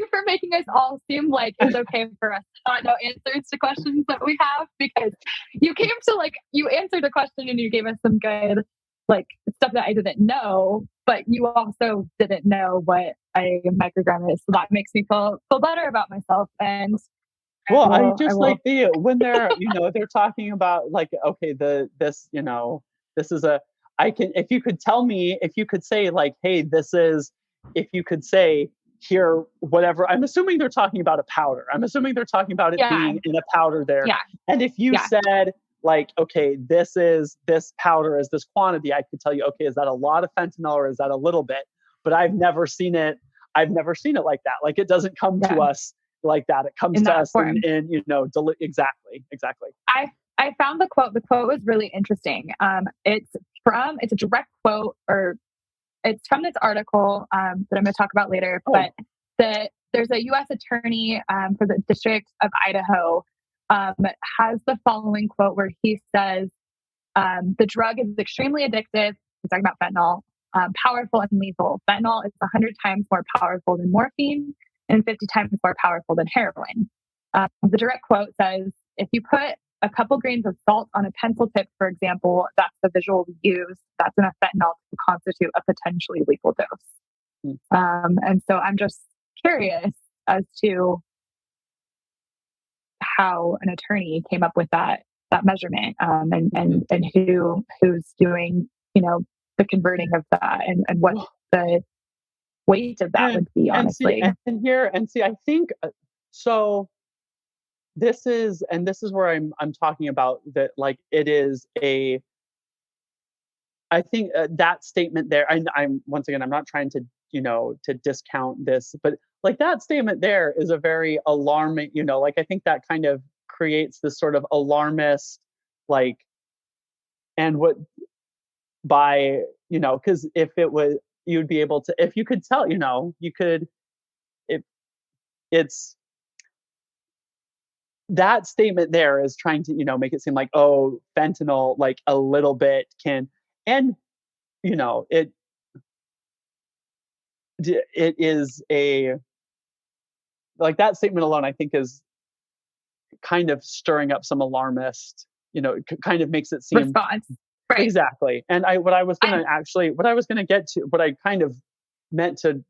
for making us all seem like it's okay for us to not know answers to questions that we have, because you came to you answered a question and you gave us some good stuff that I didn't know, but you also didn't know what a microgram is. So that makes me feel better about myself. And I just like when they're, they're talking about okay, this is if you could tell me, if you could say hey, if you could say here, whatever, I'm assuming they're talking about a powder. I'm assuming they're talking about it being in a powder there. Yeah. And if you said okay, this powder is this quantity, I could tell you, okay, is that a lot of fentanyl or is that a little bit? But I've never seen it like that. It doesn't come to us like that. It comes to us in exactly. I found the quote. The quote was really interesting. It's a direct quote, or it's from this article that I'm going to talk about later. Oh. But there's a U.S. attorney for the District of Idaho has the following quote where he says, "The drug is extremely addictive." He's talking about fentanyl. Powerful and lethal. Fentanyl is 100 times more powerful than morphine and 50 times more powerful than heroin. The direct quote says, if you put a couple grains of salt on a pencil tip, for example, that's the visual we use, that's enough fentanyl to constitute a potentially lethal dose. And so I'm just curious as to how an attorney came up with that measurement, and who's doing, the converting of that, and what the weight of that would be, honestly. I think so. This is where I'm talking about that. It is I think that statement there. I'm once again, I'm not trying to to discount this, but that statement there is a very alarming. I think that kind of creates this sort of alarmist and what by because if it was, you'd be able to, if you could tell, you could, it's that statement there is trying to, make it seem like, oh, fentanyl, a little bit can, and, it is that statement alone, I think is kind of stirring up some alarmist, kind of makes it seem response. Right. Exactly. And what I was going to get to, what I kind of meant to,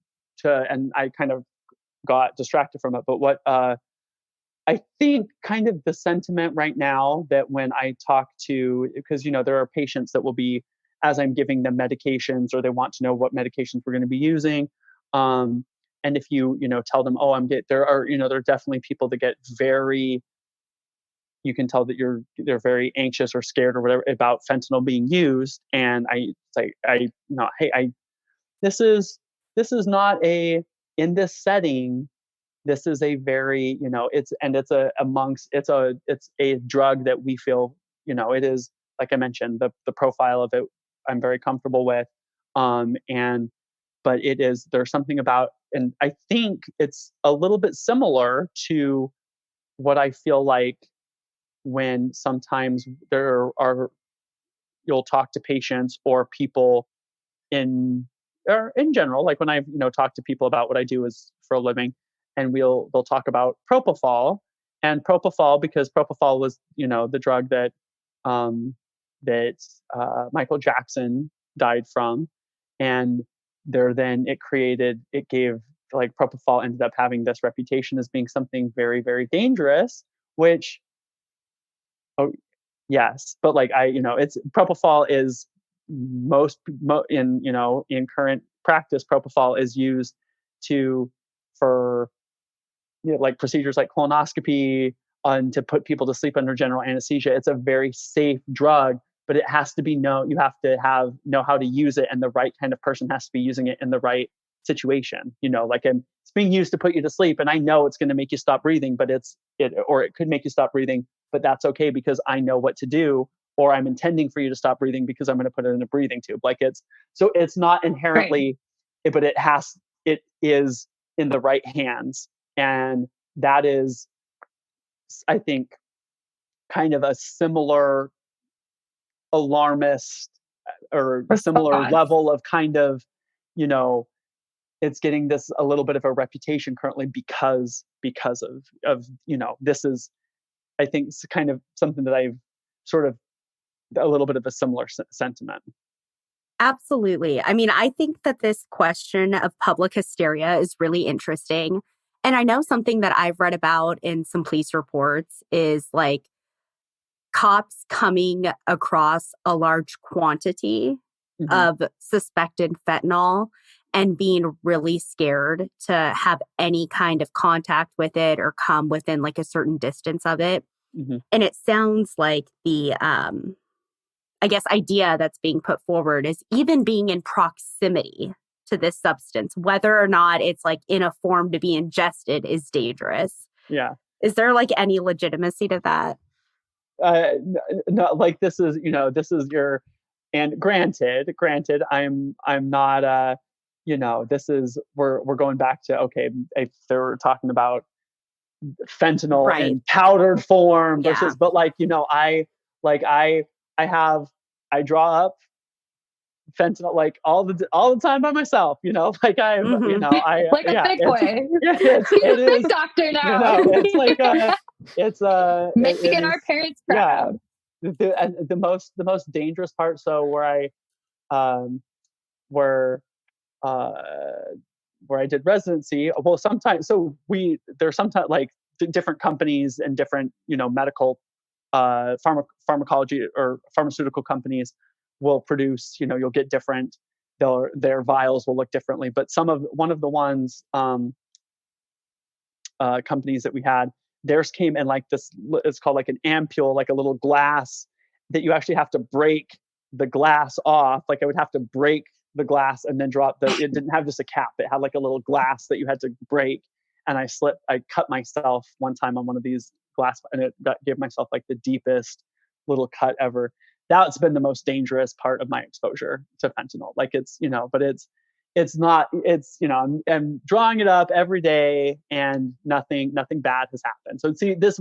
and I kind of got distracted from it, but what, I think kind of the sentiment right now that when I talk to, because, there are patients that will be, as I'm giving them medications, or they want to know what medications we're going to be using. And if you, tell them, oh, there are definitely people that get very, you can tell that they're very anxious or scared or whatever about fentanyl being used. And hey, this is not in this setting, this is a very, it's a drug that we feel, it is, like I mentioned, the profile of it, I'm very comfortable with. But there's something about, and I think it's a little bit similar to what I feel like when sometimes you'll talk to patients or people in general, when I've, talked to people about what I do for a living, and they'll talk about propofol, because propofol was, the drug that Michael Jackson died from. And it gave, propofol ended up having this reputation as being something very, very dangerous, which, oh yes, but it's propofol is in current practice, propofol is used for procedures like colonoscopy, and to put people to sleep under general anesthesia. It's a very safe drug, but it has to be known. You have to know how to use it, and the right kind of person has to be using it in the right situation, like it's being used to put you to sleep, and I know it's going to make you stop breathing, but it could make you stop breathing, but that's okay because I know what to do, or I'm intending for you to stop breathing because I'm going to put it in a breathing tube. It's not inherently, right. But it is in the right hands. And that is, I think, kind of a similar alarmist or similar level of kind of, it's getting this a little bit of a reputation currently because of this is, I think, it's kind of something that I've sort of a little bit of a similar sentiment. Absolutely. I mean, I think that this question of public hysteria is really interesting. And I know something that I've read about in some police reports is like cops coming across a large quantity of suspected fentanyl and being really scared to have any kind of contact with it or come within like a certain distance of it. And it sounds like the, I guess, idea that's being put forward is even being in proximity to this substance, whether or not it's like in a form to be ingested, is dangerous. Yeah. Is there like any legitimacy to that? No, like this is your, and granted, I'm not, this is, we're going back to, okay, if they're talking about fentanyl in powdered form versus, but I draw up fentanyl like all the time by myself, like I've, I like a big boy. It is big doctor now. It's like it's making our parents proud. Yeah. The most dangerous part. So where I did residency. Well, sometimes there's sometimes like different companies and different medical pharmacology or pharmaceutical companies will produce, you'll get different, their vials will look differently, but one of the ones companies that we had, theirs came in like this, it's called like an ampule, like a little glass that you actually have to break the glass off. Like I would have to break the glass and then drop it didn't have just a cap, it had like a little glass that you had to break. And I cut myself one time on one of these glass, and it gave myself like the deepest little cut ever. That's been the most dangerous part of my exposure to fentanyl. Like it's, but it's not, I'm drawing it up every day and nothing bad has happened. So see this,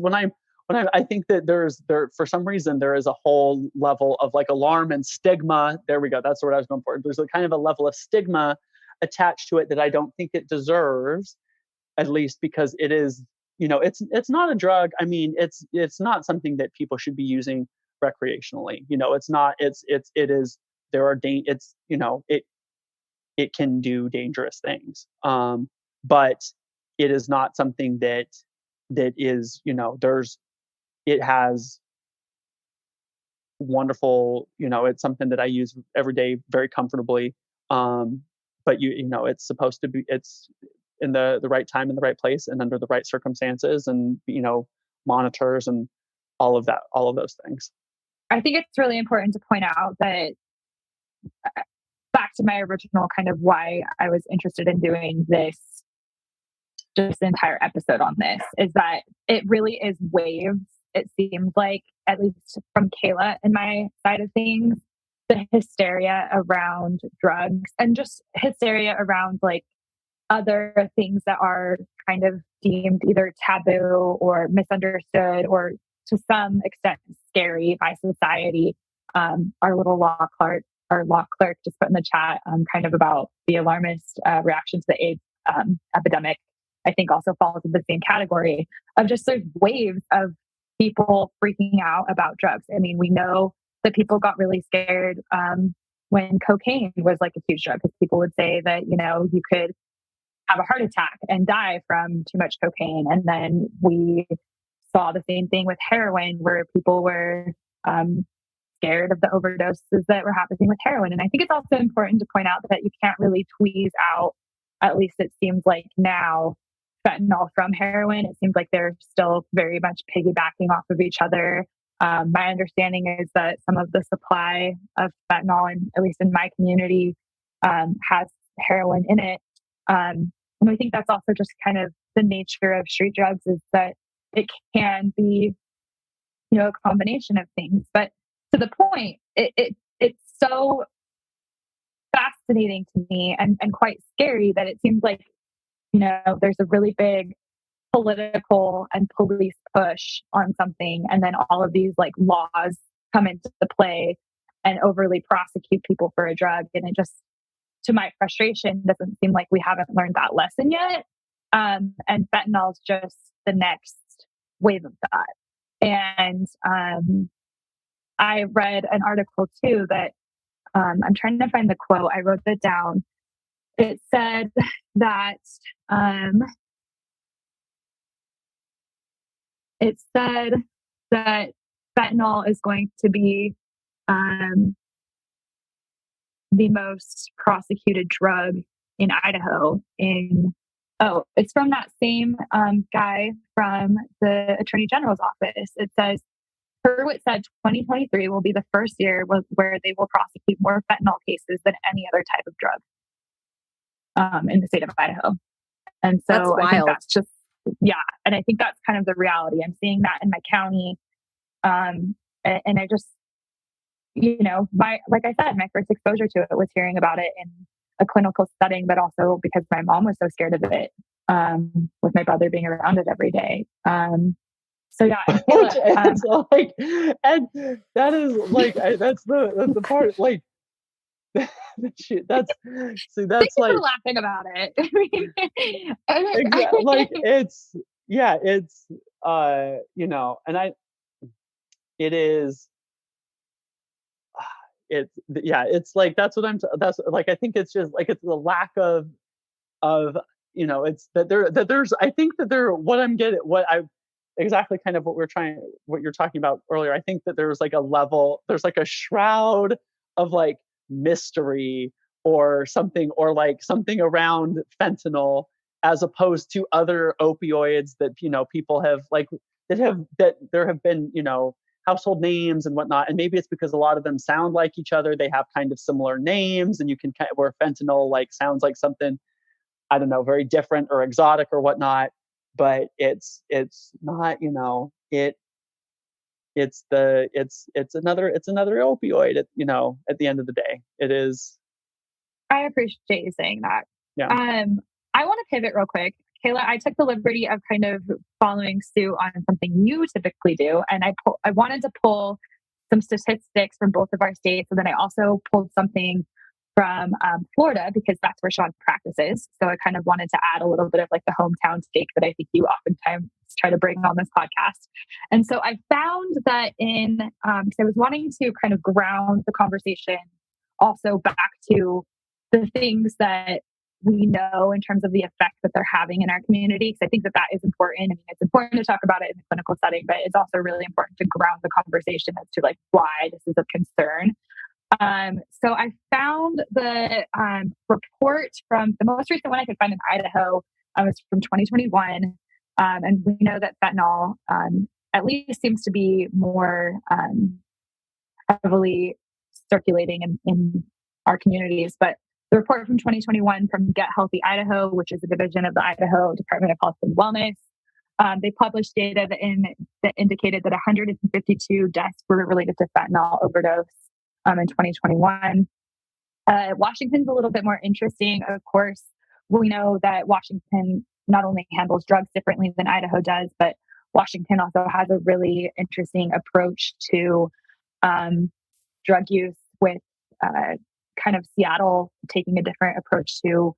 I think that there for some reason, there is a whole level of like alarm and stigma. There we go. That's the word I was going for. There's a kind of a level of stigma attached to it that I don't think it deserves, at least because it is, it's not a drug. I mean, it's not something that people should be using recreationally. It's not, it is, there are, it can do dangerous things. But it is not something that is, it has wonderful, it's something that I use every day very comfortably. But it's supposed to be, it's in the right time, in the right place, and under the right circumstances, and, monitors and all of those things. I think it's really important to point out that back to my original kind of why I was interested in doing this, just the entire episode on this, is that it really is waves. It seems like, at least from Kayla and my side of things, the hysteria around drugs and just hysteria around like other things that are kind of deemed either taboo or misunderstood or to some extent scary by society. Our little law clerk just put in the chat kind of about the alarmist reaction to the AIDS epidemic. I think also falls in the same category of just there's waves of people freaking out about drugs. I mean, we know that people got really scared when cocaine was like a huge drug, because people would say that, you could have a heart attack and die from too much cocaine. And then we saw the same thing with heroin, where people were scared of the overdoses that were happening with heroin. And I think it's also important to point out that you can't really tweeze out, at least it seems like now, fentanyl from heroin. It seems like they're still very much piggybacking off of each other. My understanding is that some of the supply of fentanyl, and at least in my community, has heroin in it. And I think that's also just kind of the nature of street drugs, is that it can be, a combination of things. But to the point, it's so fascinating to me and quite scary that it seems like, there's a really big political and police push on something, and then all of these like laws come into play and overly prosecute people for a drug. And it just, to my frustration, doesn't seem like we haven't learned that lesson yet. And fentanyl is just the next wave of that. And I read an article too that I'm trying to find the quote. I wrote that down. It said that fentanyl is going to be the most prosecuted drug in Idaho. It's from that same guy from the Attorney General's office. It says, Hurwitz said 2023 will be the first year where they will prosecute more fentanyl cases than any other type of drug in the state of Idaho. And so I think that's just, and I think that's kind of the reality. I'm seeing that in my county. And I just, like I said, my first exposure to it was hearing about it in a clinical setting, but also because my mom was so scared of it, with my brother being around it every day. So yeah, it's like, and that is like, that's the part, like, that's Thanks like for laughing about it. exactly, like it's and it is it's like, that's like, I think it's just like, it's the lack of it's that there's, I think that there, exactly kind of what you're talking about earlier. I think that there's like a shroud of like mystery or something around fentanyl, as opposed to other opioids that people have like that there have been household names and whatnot. And maybe it's because a lot of them sound like each other. They have kind of similar names, and you can where fentanyl like sounds like something, I don't know, very different or exotic or whatnot. But it's not, it's another opioid at the end of the day. It is. I appreciate you saying that. Yeah. I want to pivot real quick. Kayla, I took the liberty of kind of following suit on something you typically do. And I wanted to pull some statistics from both of our states. And then I also pulled something from Florida, because that's where Sean practices. So I kind of wanted to add a little bit of like the hometown stake that I think you oftentimes try to bring on this podcast. And so I found that because I was wanting to kind of ground the conversation also back to the things that we know in terms of the effect that they're having in our community. Because I think that is important. I mean, it's important to talk about it in the clinical setting, but it's also really important to ground the conversation as to like why this is a concern. So I found the report from the most recent one I could find in Idaho. Was from 2021. And we know that fentanyl at least seems to be more heavily circulating in our communities. But the report from 2021 from Get Healthy Idaho, which is a division of the Idaho Department of Health and Wellness, they published data that indicated that 152 deaths were related to fentanyl overdose in 2021. Washington's a little bit more interesting. Of course, we know that Washington not only handles drugs differently than Idaho does, but Washington also has a really interesting approach to drug use, with kind of Seattle taking a different approach to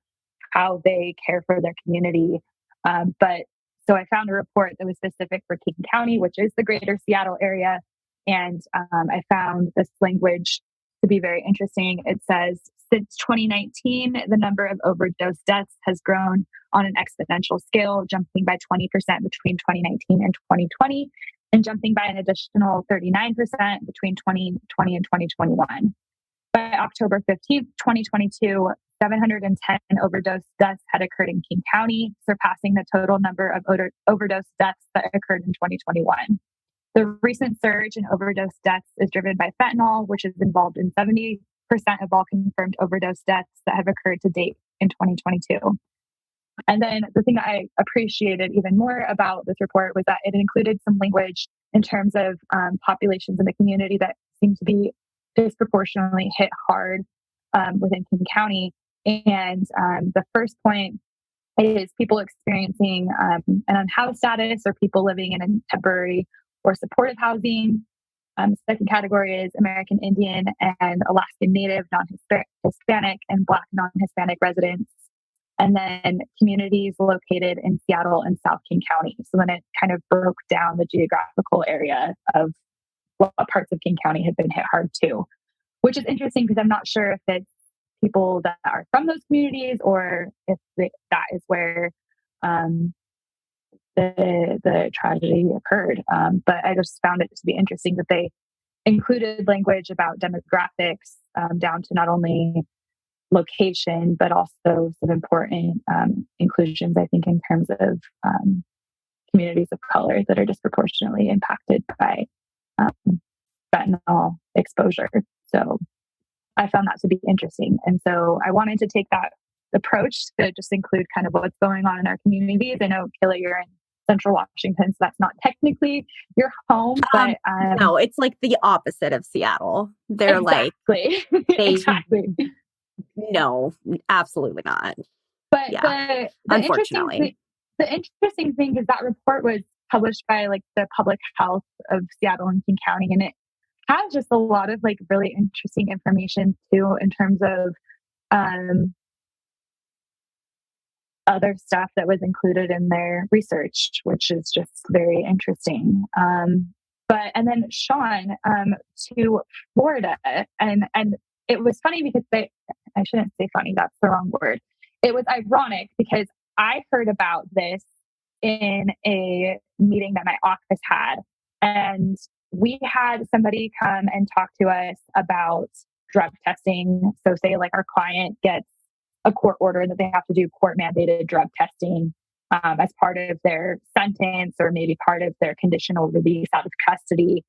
how they care for their community. So I found a report that was specific for King County, which is the greater Seattle area. And I found this language to be very interesting. It says, since 2019, the number of overdose deaths has grown on an exponential scale, jumping by 20% between 2019 and 2020, and jumping by an additional 39% between 2020 and 2021. By October 15th, 2022, 710 overdose deaths had occurred in King County, surpassing the total number of overdose deaths that occurred in 2021. The recent surge in overdose deaths is driven by fentanyl, which is involved in 70% of all confirmed overdose deaths that have occurred to date in 2022. And then the thing that I appreciated even more about this report was that it included some language in terms of populations in the community that seem to be disproportionately hit hard within King County. And the first point is people experiencing an unhoused status or people living in a temporary or supportive housing. Second category is American Indian and Alaskan Native, non-Hispanic, and Black non-Hispanic residents. And then communities located in Seattle and South King County. So then it kind of broke down the geographical area of what parts of King County had been hit hard too, which is interesting because I'm not sure if it's people that are from those communities or if that is where the tragedy occurred. But I just found it to be interesting that they included language about demographics down to not only location, but also some important inclusions, I think, in terms of communities of color that are disproportionately impacted by fentanyl exposure. So I found that to be interesting. And so I wanted to take that approach to just include kind of what's going on in our communities. I know, Kayla, you're in Central Washington, so that's not technically your home, but no, it's like the opposite of Seattle. They're exactly. Exactly. No, absolutely not. But yeah, the unfortunately, the interesting thing is that report was published by like the public health of Seattle and King County, and it has just a lot of like really interesting information too in terms of other stuff that was included in their research, which is just very interesting. And then Sean to Florida, and it was funny because I shouldn't say funny, that's the wrong word. It was ironic because I heard about this in a meeting that my office had, and we had somebody come and talk to us about drug testing. So say like our client gets a court order that they have to do court mandated drug testing as part of their sentence or maybe part of their conditional release out of custody.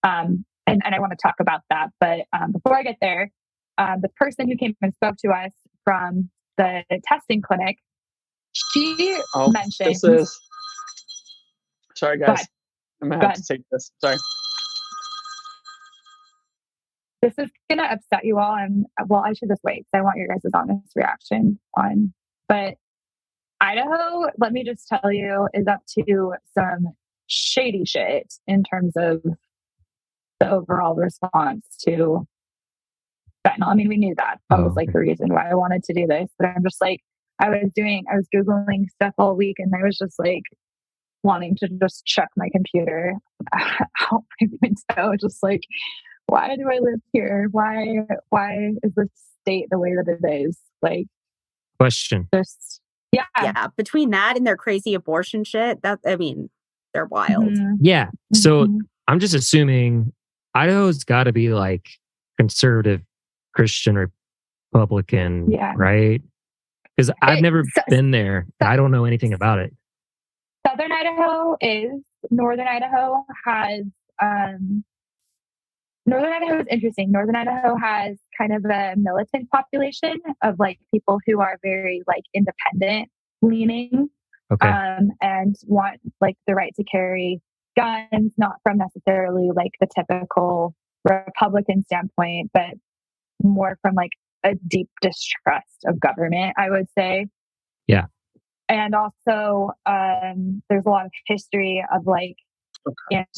And I want to talk about that. But before I get there, the person who came and spoke to us from the testing clinic, she mentioned... Sorry, guys. I'm going to have to take this. Sorry. This is going to upset you all. And well, I should just wait because I want your guys' honest reaction on. But Idaho, let me just tell you, is up to some shady shit in terms of the overall response to fentanyl. I mean, we knew that. That was like the reason why I wanted to do this. But I'm just like, I was Googling stuff all week and I was just like wanting to just check my computer out my window. Just like, why do I live here? Why is this state the way that it is? Like, question. Just yeah. Between that and their crazy abortion shit, they're wild. Mm-hmm. Yeah. So I'm just assuming Idaho's got to be like conservative Christian Republican, right? Because I've never been there. I don't know anything about it. Southern Idaho is. Northern Idaho has. Northern Idaho is interesting. Northern Idaho has kind of a militant population of like people who are very like independent leaning, and want like the right to carry guns, not from necessarily like the typical Republican standpoint, but more from like a deep distrust of government, I would say. Yeah. And also, there's a lot of history of like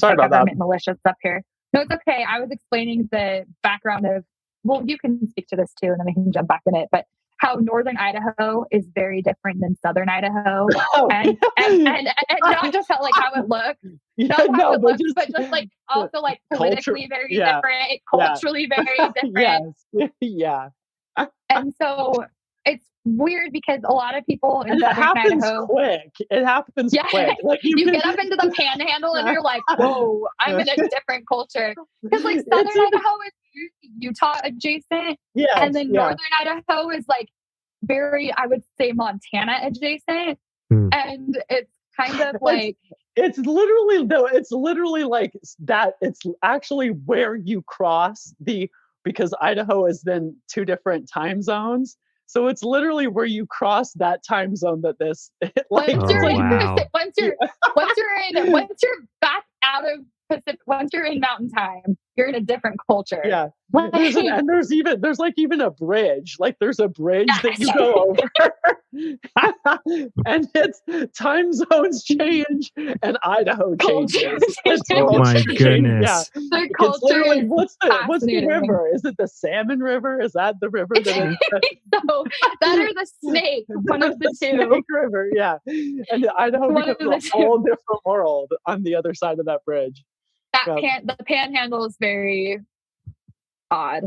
government militias up here. No, it's okay. I was explaining the background of, well, you can speak to this too, and then we can jump back in it, but how Northern Idaho is very different than Southern Idaho. And not just how, like, how it looks, but just like also like politically very different, culturally very different. Yeah. And so it's weird because a lot of people in Southern Idaho... It happens quick. Like you get up into the panhandle and you're like, whoa, I'm in a different culture. Because like Southern Idaho is Utah adjacent. And then Northern Idaho is like very, I would say, Montana adjacent. And it's kind of like... It's literally like that. It's actually where you cross because Idaho is then two different time zones. So it's literally where you cross that time zone that this once you're back out of Pacific, once you're in Mountain Time, you're in a different culture. Yeah. There's even a bridge. Like there's a bridge that you go over. And it's time zones change and Idaho changes. Oh my goodness. Yeah. It's literally what's the river? Is it the Salmon River? Is that the river that is so that or the Snake, one of the two. Snake River, yeah. And Idaho becomes a whole different world on the other side of that bridge. The Panhandle is very odd.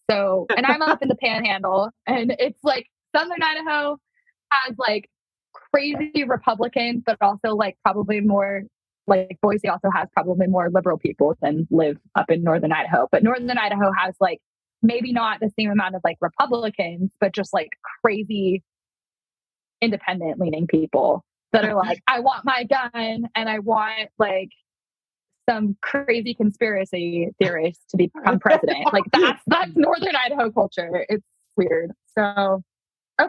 So, and I'm up in the Panhandle, and it's like Southern Idaho has like crazy Republicans, but also like probably more like Boise also has probably more liberal people than live up in Northern Idaho. But Northern Idaho has like maybe not the same amount of like Republicans, but just like crazy independent leaning people that are like, I want my gun and I want like some crazy conspiracy theorist to become president. Like that's Northern Idaho culture. It's weird. So I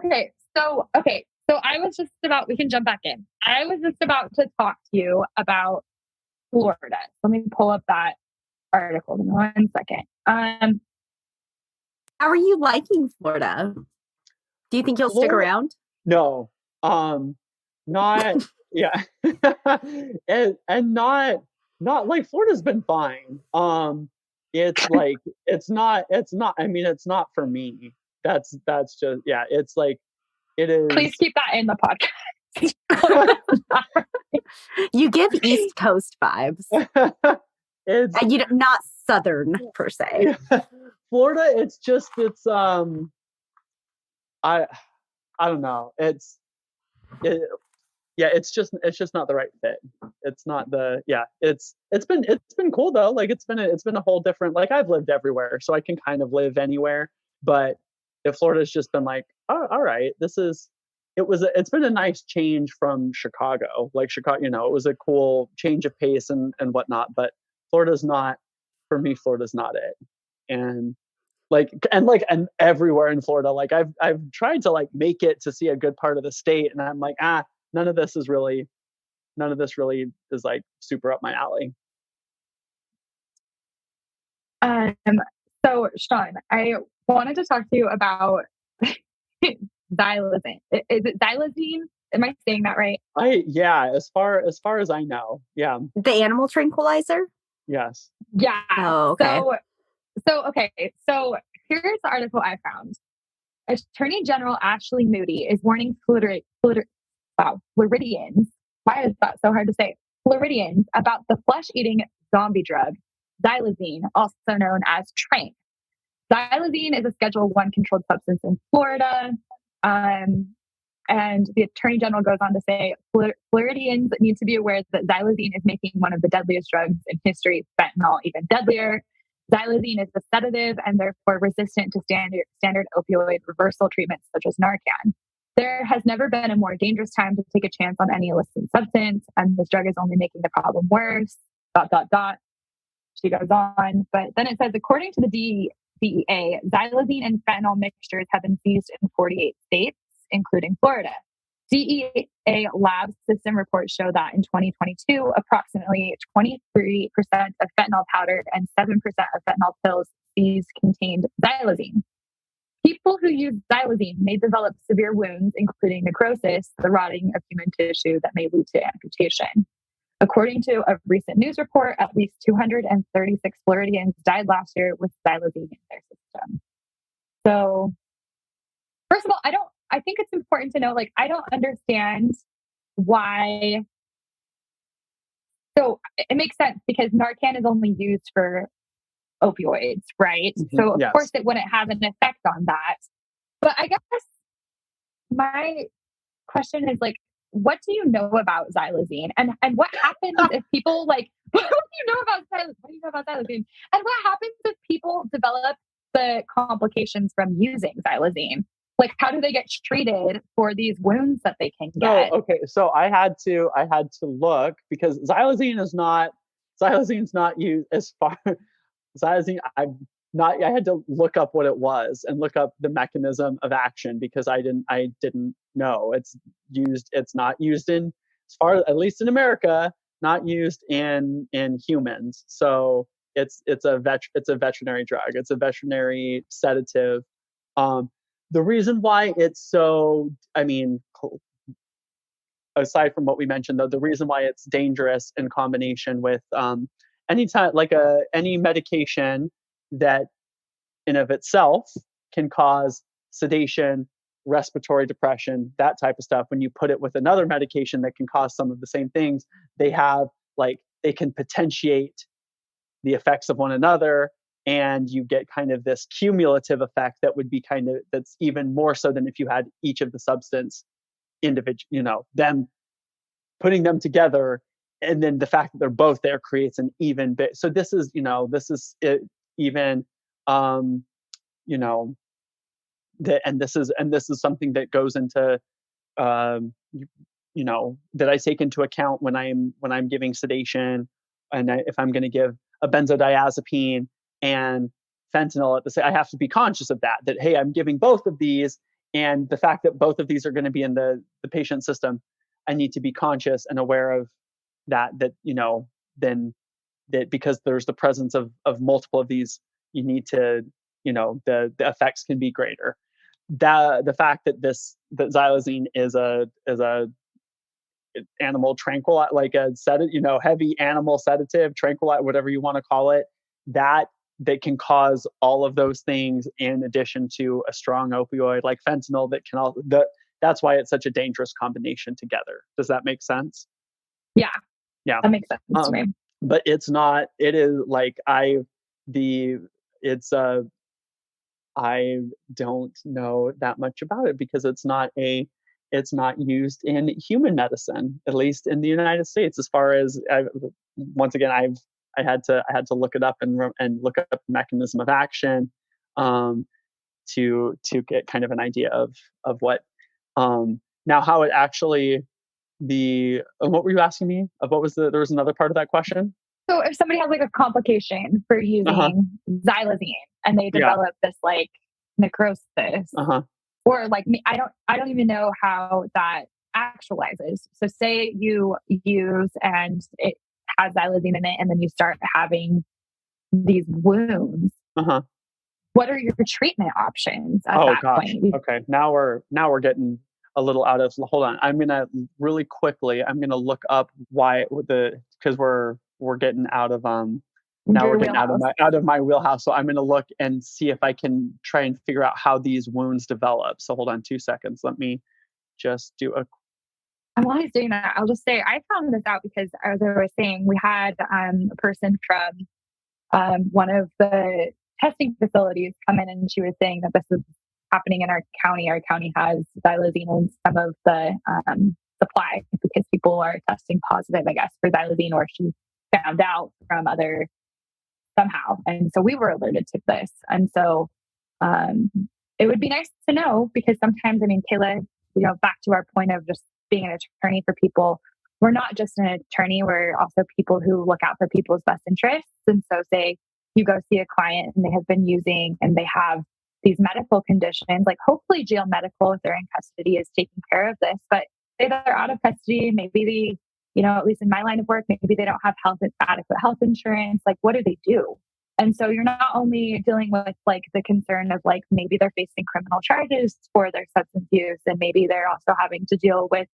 was just about, we can jump back in. I was just about to talk to you about Florida. Let me pull up that article in 1 second. How are you liking Florida? Do you think you'll stick around? No. Not yeah. and not like Florida's been fine. It's like it's not I mean it's not for me. That's just it's like it is. Please keep that in the podcast. You give East Coast vibes. And you not Southern per se. Yeah. Florida, it's I don't know. It's just not the right fit. It's not it's been cool though. Like it's been a whole different, like I've lived everywhere, so I can kind of live anywhere. But if Florida's just been like, oh, all right, it's been a nice change from Chicago. Like Chicago, it was a cool change of pace and whatnot. But Florida's not, for me, Florida's not it. And everywhere in Florida, like I've tried to like make it to see a good part of the state, and I'm like, none of this really is like super up my alley. So Sean, I wanted to talk to you about xylazine. Is it xylazine? Am I saying that right? As far as I know. Yeah. The animal tranquilizer? Yes. Yeah. Oh, okay. So here's the article I found. Attorney General Ashley Moody is warning Floridians. Why is that so hard to say? Floridians about the flesh-eating zombie drug, xylazine, also known as tranq. Xylazine is a Schedule I controlled substance in Florida. And the Attorney General goes on to say, Floridians need to be aware that xylazine is making one of the deadliest drugs in history, fentanyl even deadlier. Xylazine is a sedative and therefore resistant to standard opioid reversal treatments such as Narcan. There has never been a more dangerous time to take a chance on any illicit substance, and this drug is only making the problem worse, ... She goes on, but then it says, according to the DEA, xylazine and fentanyl mixtures have been seized in 48 states, including Florida. DEA lab system reports show that in 2022, approximately 23% of fentanyl powder and 7% of fentanyl pills seized contained xylazine. People who use xylazine may develop severe wounds, including necrosis, the rotting of human tissue that may lead to amputation. According to a recent news report, at least 236 Floridians died last year with xylazine in their system. So, first of all, I think it's important to know, like, I don't understand why. So it makes sense because Narcan is only used for opioids, right? Mm-hmm. So of course it wouldn't have an effect on that. But I guess my question is like, what do you know about xylazine? And what happens if people like, what do you know about xylazine? And what happens if people develop the complications from using xylazine? Like, how do they get treated for these wounds that they can get? Oh, okay. So I had to look because xylazine's not used as far. Xylazine, I had to look up what it was and look up the mechanism of action because I didn't know. It's not used in, as far at least in America, not used in humans. So it's a veterinary drug. It's a veterinary sedative. The reason why it's so, I mean, aside from what we mentioned, though, the reason why it's dangerous in combination with any medication that in of itself can cause sedation, respiratory depression, that type of stuff. When you put it with another medication that can cause some of the same things, they can potentiate the effects of one another, and you get kind of this cumulative effect that would be that's even more so than if you had each of the substance individual, them putting them together, and then the fact that they're both there creates an even bit. So this is it, even this is something that goes into that I take into account when I'm giving sedation, and if I'm going to give a benzodiazepine and fentanyl at the same, I have to be conscious of that hey, I'm giving both of these, and the fact that both of these are going to be in the patient system, I need to be conscious and aware of that then that because there's the presence of multiple of these, you need to, the effects can be greater. The fact that xylazine is a animal tranquilizer, like a sedative, heavy animal sedative, tranquilizer, whatever you want to call it, that can cause all of those things in addition to a strong opioid like fentanyl that's why it's such a dangerous combination together. Does that make sense? Yeah. Yeah. That makes sense to me. But it is like I don't know that much about it because it's not used in human medicine, at least in the United States. As far as I had to look it up and look up the mechanism of action to get kind of an idea of what now how it actually what were you asking me? Of what was there was another part of that question? So if somebody has like a complication for using xylazine and they develop this like necrosis, or like me, I don't even know how that actualizes. So say you use and it has xylazine in it, and then you start having these wounds. What are your treatment options at that point? Okay, now we're getting a little out of. Hold on, I'm gonna really quickly. I'm gonna look up why because we're getting out of now we're getting out of my wheelhouse. So I'm gonna look and see if I can try and figure out how these wounds develop. So hold on 2 seconds. Let me just do a. And while he's doing that, I'll just say I found this out because, as I was saying, we had a person from one of the testing facilities come in, and she was saying that this is happening in our county. Our county has xylazine in some of the supply because people are testing positive, I guess, for xylazine, or she found out from other somehow. And so we were alerted to this. And so it would be nice to know, because sometimes, I mean, Kayla, back to our point of just being an attorney for people, we're not just an attorney, we're also people who look out for people's best interests. And so say you go see a client and they have been using and they have these medical conditions, like hopefully jail medical, if they're in custody, is taking care of this. But say they're out of custody, maybe at least in my line of work, maybe they don't have adequate health insurance. Like, what do they do? And so you're not only dealing with like the concern of like maybe they're facing criminal charges for their substance use, and maybe they're also having to deal with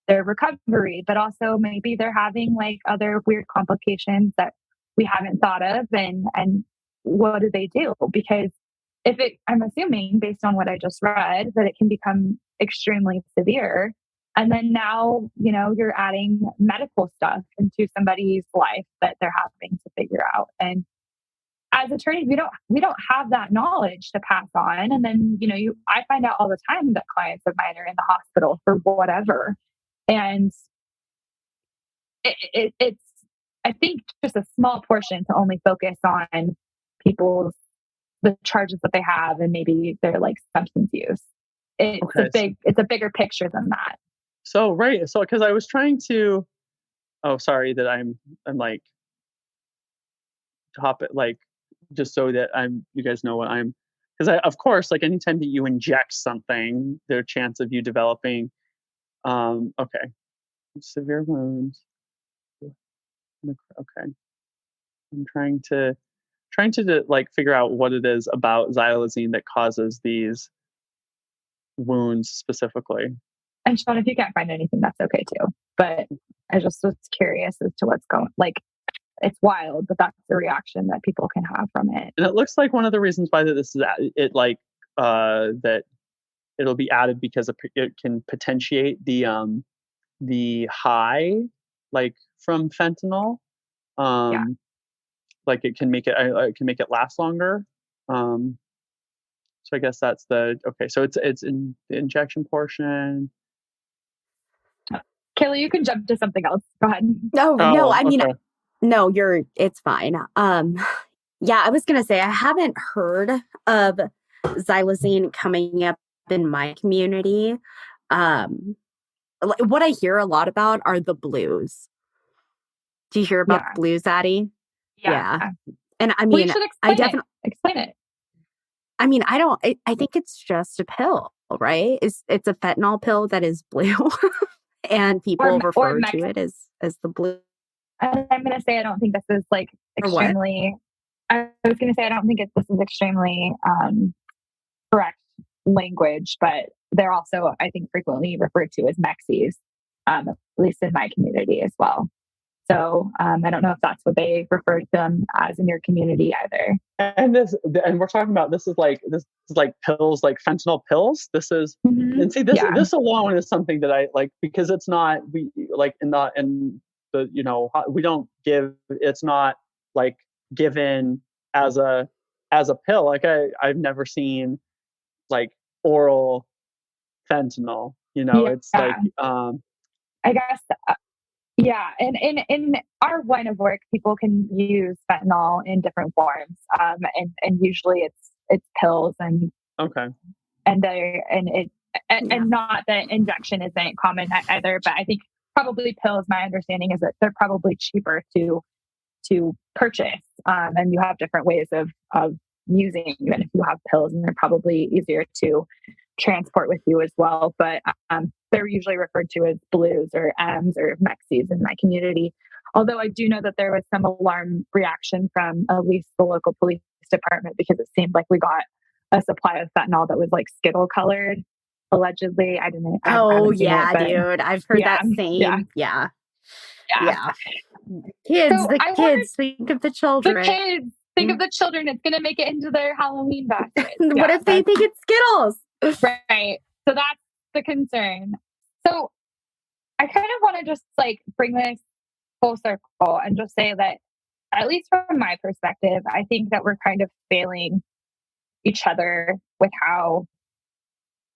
their recovery, but also maybe they're having like other weird complications that we haven't thought of. And what do they do? Because I'm assuming based on what I just read, that it can become extremely severe. And then now, you're adding medical stuff into somebody's life that they're having to figure out. And as attorneys, we don't have that knowledge to pass on. And then, I find out all the time that clients of mine are in the hospital for whatever. And it's, I think, just a small portion to only focus on the charges that they have and maybe their like substance use. It's a bigger picture than that. So because I was trying to, sorry that I'm like just so that you guys know what I'm, because of course, like anytime that you inject something, there's a chance of you developing, okay, severe wounds. Okay, I'm trying to like figure out what it is about xylazine that causes these wounds specifically. And Sean, if you can't find anything, that's okay too. But I just was curious as to what's going, like, it's wild, but that's the reaction that people can have from it. And it looks like one of the reasons why that this is that it'll be added because it can potentiate the high, like from fentanyl. Like it can make it last longer. So I guess that's okay. So it's in the injection portion. Kayla, you can jump to something else. Go ahead. No, I mean, okay. No, it's fine. Yeah, I was going to say, I haven't heard of xylazine coming up in my community. What I hear a lot about are the blues. Do you hear about the blues, Addie? Yeah. And I mean, I definitely explain it. I mean, I think it's just a pill, right? It's a fentanyl pill that is blue. And people refer to it as the blue. I'm going to say I don't think this is like extremely. I was going to say I don't think this is extremely correct language, but they're also, I think, frequently referred to as Mexis, at least in my community as well. So I don't know if that's what they refer to them as in your community either. And we're talking about this is like pills, like fentanyl pills. This is and see this alone is something that I like because it's not we don't give, it's not like given as a pill. Like I've never seen like oral fentanyl. It's like I guess. Yeah, and in our line of work, people can use fentanyl in different forms, and usually it's pills and not that injection isn't common either, but I think probably pills. My understanding is that they're probably cheaper to purchase, and you have different ways of using them. If you have pills, and they're probably easier to transport with you as well, but they're usually referred to as blues or M's or Mexis in my community. Although I do know that there was some alarm reaction from at least the local police department because it seemed like we got a supply of fentanyl that was like Skittle colored, allegedly. I didn't. Dude, I've heard that same. Yeah. Kids, think of the children. The kids, think of the children. It's going to make it into their Halloween basket. What if they think it's Skittles? Right. So that's the concern. So I kind of want to just like bring this full circle and just say that, at least from my perspective, I think that we're kind of failing each other with how,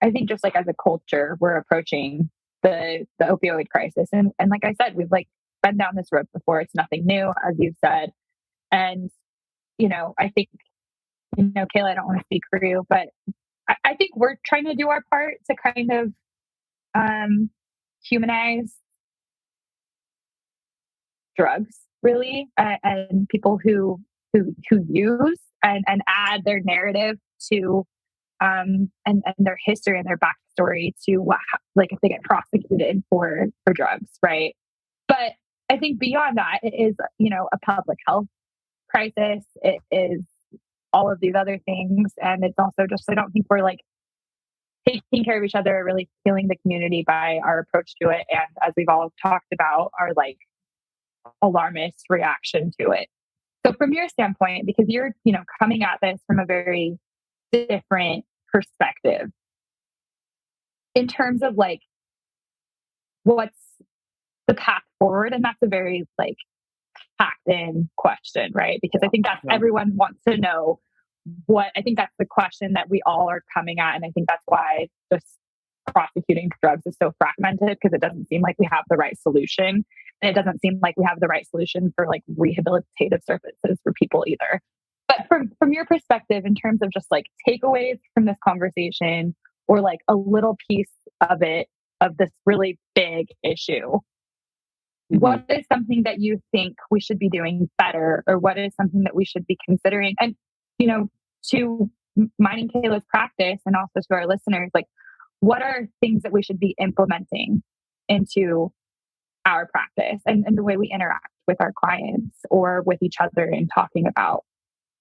I think just like as a culture, we're approaching the opioid crisis. And like I said, we've like been down this road before. It's nothing new, as you've said. And, I think, Kayla, I don't want to speak for you, but I think we're trying to do our part to kind of humanize drugs, really, and people who use and add their narrative to and their history and their backstory to what, like, if they get prosecuted for drugs, right? But I think beyond that, it is a public health crisis. It is all of these other things. And it's also just, I don't think we're like taking care of each other, really healing the community by our approach to it. And as we've all talked about, our like alarmist reaction to it. So from your standpoint, because you're, coming at this from a very different perspective in terms of like, what's the path forward? And that's a very like packed in question, right? Because I think that's everyone wants to know what, I think that's the question that we all are coming at. And I think that's why just prosecuting drugs is so fragmented, because it doesn't seem like we have the right solution. And it doesn't seem like we have the right solution for like rehabilitative services for people either. But from your perspective, in terms of just like takeaways from this conversation, or like a little piece of it, of this really big issue, what is something that you think we should be doing better, or what is something that we should be considering? And to mine and Kayla's practice and also to our listeners, like, what are things that we should be implementing into our practice and the way we interact with our clients or with each other in talking about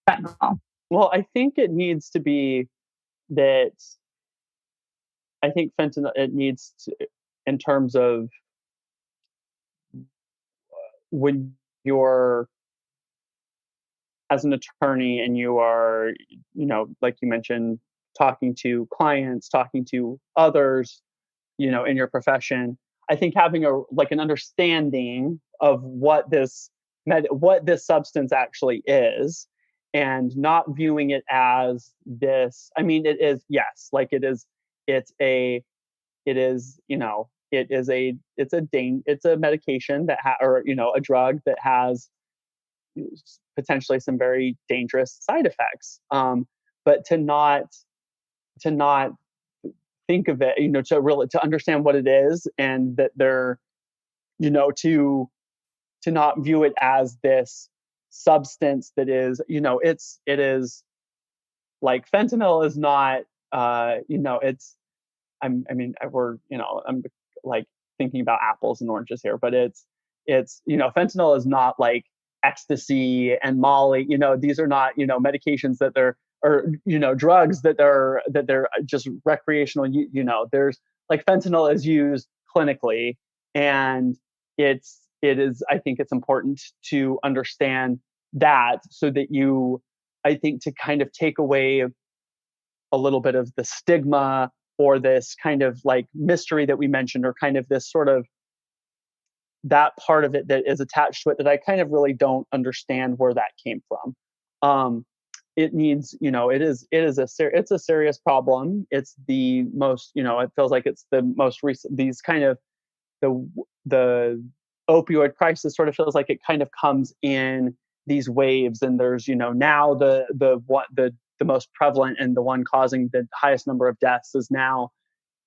fentanyl? Well, I think it needs to be that I think fentanyl, it needs to, in terms of when you're as an attorney and you are, like you mentioned, talking to clients, talking to others, in your profession, I think having an understanding of what this substance actually is, and not viewing it as this. I mean, it is, yes, like it is. It's a medication that or a drug that has potentially some very dangerous side effects. But to not think of it, to understand what it is, and that they're, to not view it as this substance that is, it is like fentanyl is not, it's, I'm like thinking about apples and oranges here, but it's, fentanyl is not like ecstasy and Molly, these are not, medications that they're, or, drugs that they're just recreational, there's like fentanyl is used clinically, and it is, I think it's important to understand that, so that I think, to kind of take away a little bit of the stigma or this kind of like mystery that we mentioned, or kind of this sort of that part of it that is attached to it that I kind of really don't understand where that came from. It needs, it's a serious problem. It's the most, it feels like it's the most recent, these kind of the opioid crisis sort of feels like it kind of comes in these waves, and there's, now the most prevalent and the one causing the highest number of deaths is now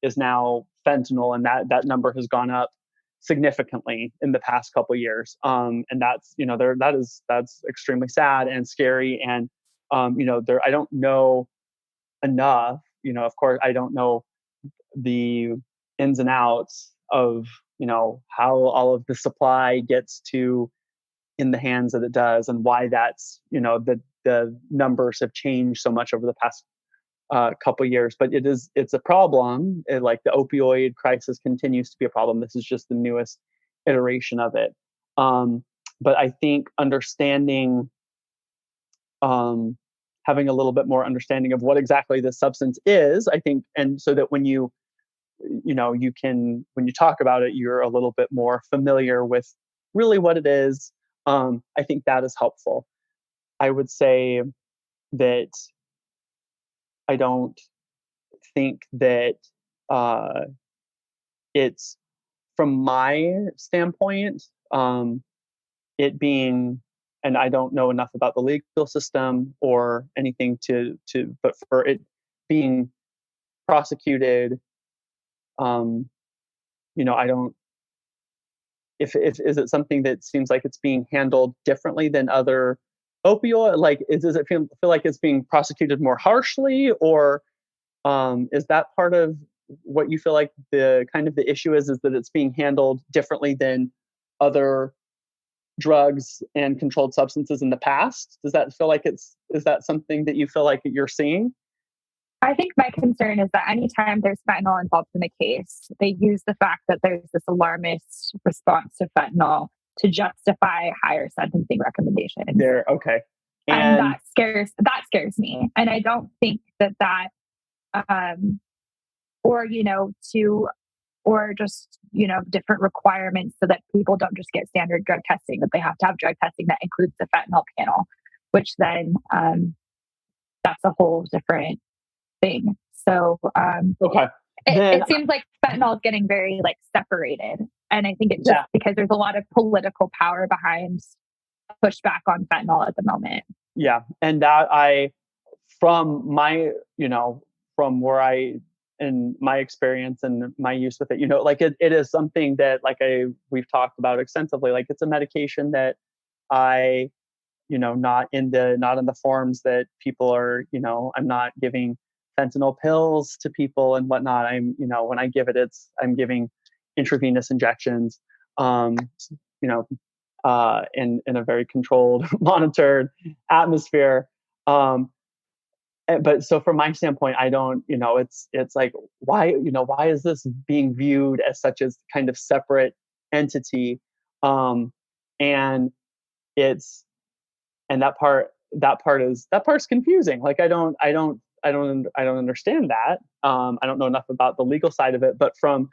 fentanyl, and that number has gone up significantly in the past couple of years. And that's, that's extremely sad and scary. And, I don't know enough, of course, I don't know the ins and outs of, how all of the supply gets to in the hands that it does, and why that's, the numbers have changed so much over the past couple years. But it's a problem. Like the opioid crisis continues to be a problem. This is just the newest iteration of it. But I think understanding, having a little bit more understanding of what exactly this substance is, I think, and so that when you talk about it, you're a little bit more familiar with really what it is. I think that is helpful. I would say that I don't think that it's, from my standpoint, it being, and I don't know enough about the legal system or anything but for it being prosecuted, I don't, if is it something that seems like it's being handled differently than other opioid, like does it feel like it's being prosecuted more harshly, or is that part of what you feel like the kind of the issue is that it's being handled differently than other drugs and controlled substances in the past? Does that feel like is that something that you feel like you're seeing? I think my concern is that anytime there's fentanyl involved in the case, they use the fact that there's this alarmist response to fentanyl to justify higher sentencing recommendations. Okay. And that scares me. And I don't think that or just, different requirements so that people don't just get standard drug testing, that they have to have drug testing that includes the fentanyl panel, which then that's a whole different thing. So okay. It seems like fentanyl is getting very separated. And I think it's just because there's a lot of political power behind pushback on fentanyl at the moment. Yeah. And that from where in my experience and my use with it, it is something that we've talked about extensively. Like it's a medication that I not in the forms that people are, I'm not giving fentanyl pills to people and whatnot. I'm, when I give it, I'm giving intravenous injections, in a very controlled, monitored atmosphere. But so from my standpoint, I don't, it's like, why is this being viewed as such as kind of separate entity? And it's, and that part's confusing. Like, I don't understand that. I don't know enough about the legal side of it, but from,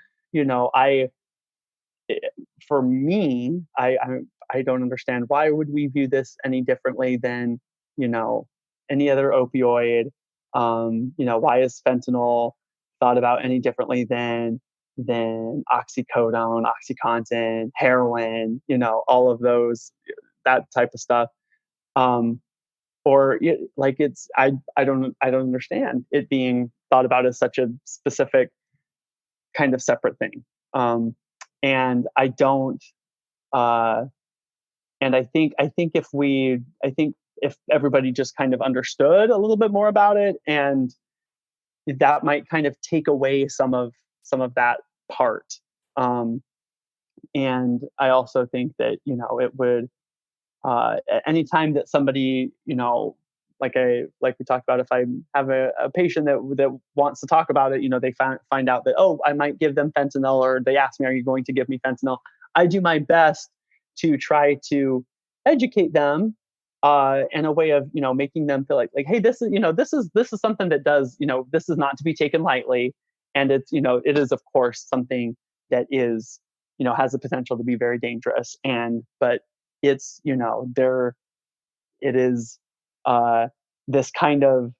for me, I don't understand, why would we view this any differently than, any other opioid? Why is fentanyl thought about any differently than oxycodone, OxyContin, heroin, all of those, that type of stuff. I don't understand it being thought about as such a specific kind of separate thing. And I don't, and I think if everybody just kind of understood a little bit more about it, and that might kind of take away some of that part. And I also think that, it would, any time that somebody, like we talked about, if I have a patient that wants to talk about it, they find out that, oh, I might give them fentanyl, or they ask me, are you going to give me fentanyl? I do my best to try to educate them in a way of, making them feel like, hey, this is something that does, this is not to be taken lightly. And it's, it is, of course, something that is, has the potential to be very dangerous. But it's, it is this kind of,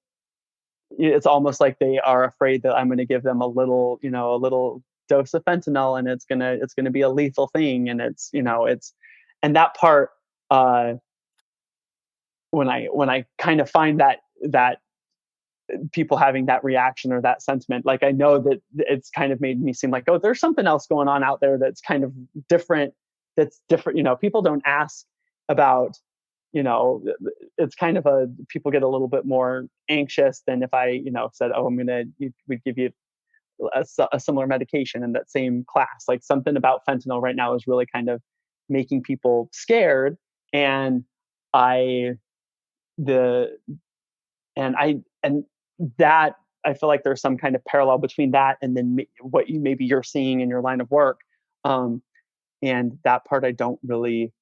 it's almost like they are afraid that I'm going to give them a little dose of fentanyl, and it's going to be a lethal thing. And it's, and that part, when I kind of find that people having that reaction or that sentiment, like, I know that it's kind of made me seem like, oh, there's something else going on out there that's kind of different. People don't ask about, it's kind of people get a little bit more anxious than if I, said, oh, we'd give you a similar medication in that same class. Like, something about fentanyl right now is really kind of making people scared. And that I feel like there's some kind of parallel between that and then what maybe you're seeing in your line of work. And that part I don't really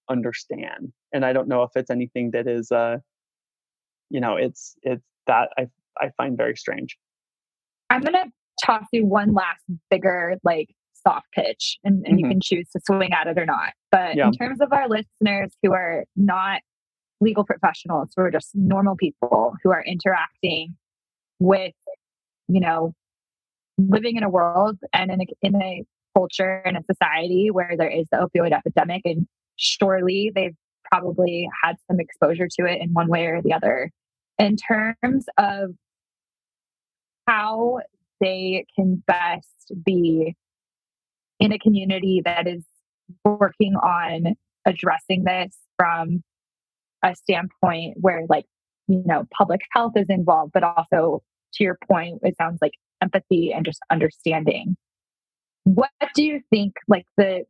understand. And I don't know if it's anything that is, it's that I find very strange. I'm going to toss you one last bigger, soft pitch, and you can choose to swing at it or not. But in terms of our listeners who are not legal professionals, who are just normal people who are interacting with, living in a world and in a culture and a society where there is the opioid epidemic, and surely they've probably had some exposure to it in one way or the other, in terms of how they can best be in a community that is working on addressing this from a standpoint where, public health is involved, but also, to your point, it sounds like empathy and just understanding. What do you think, the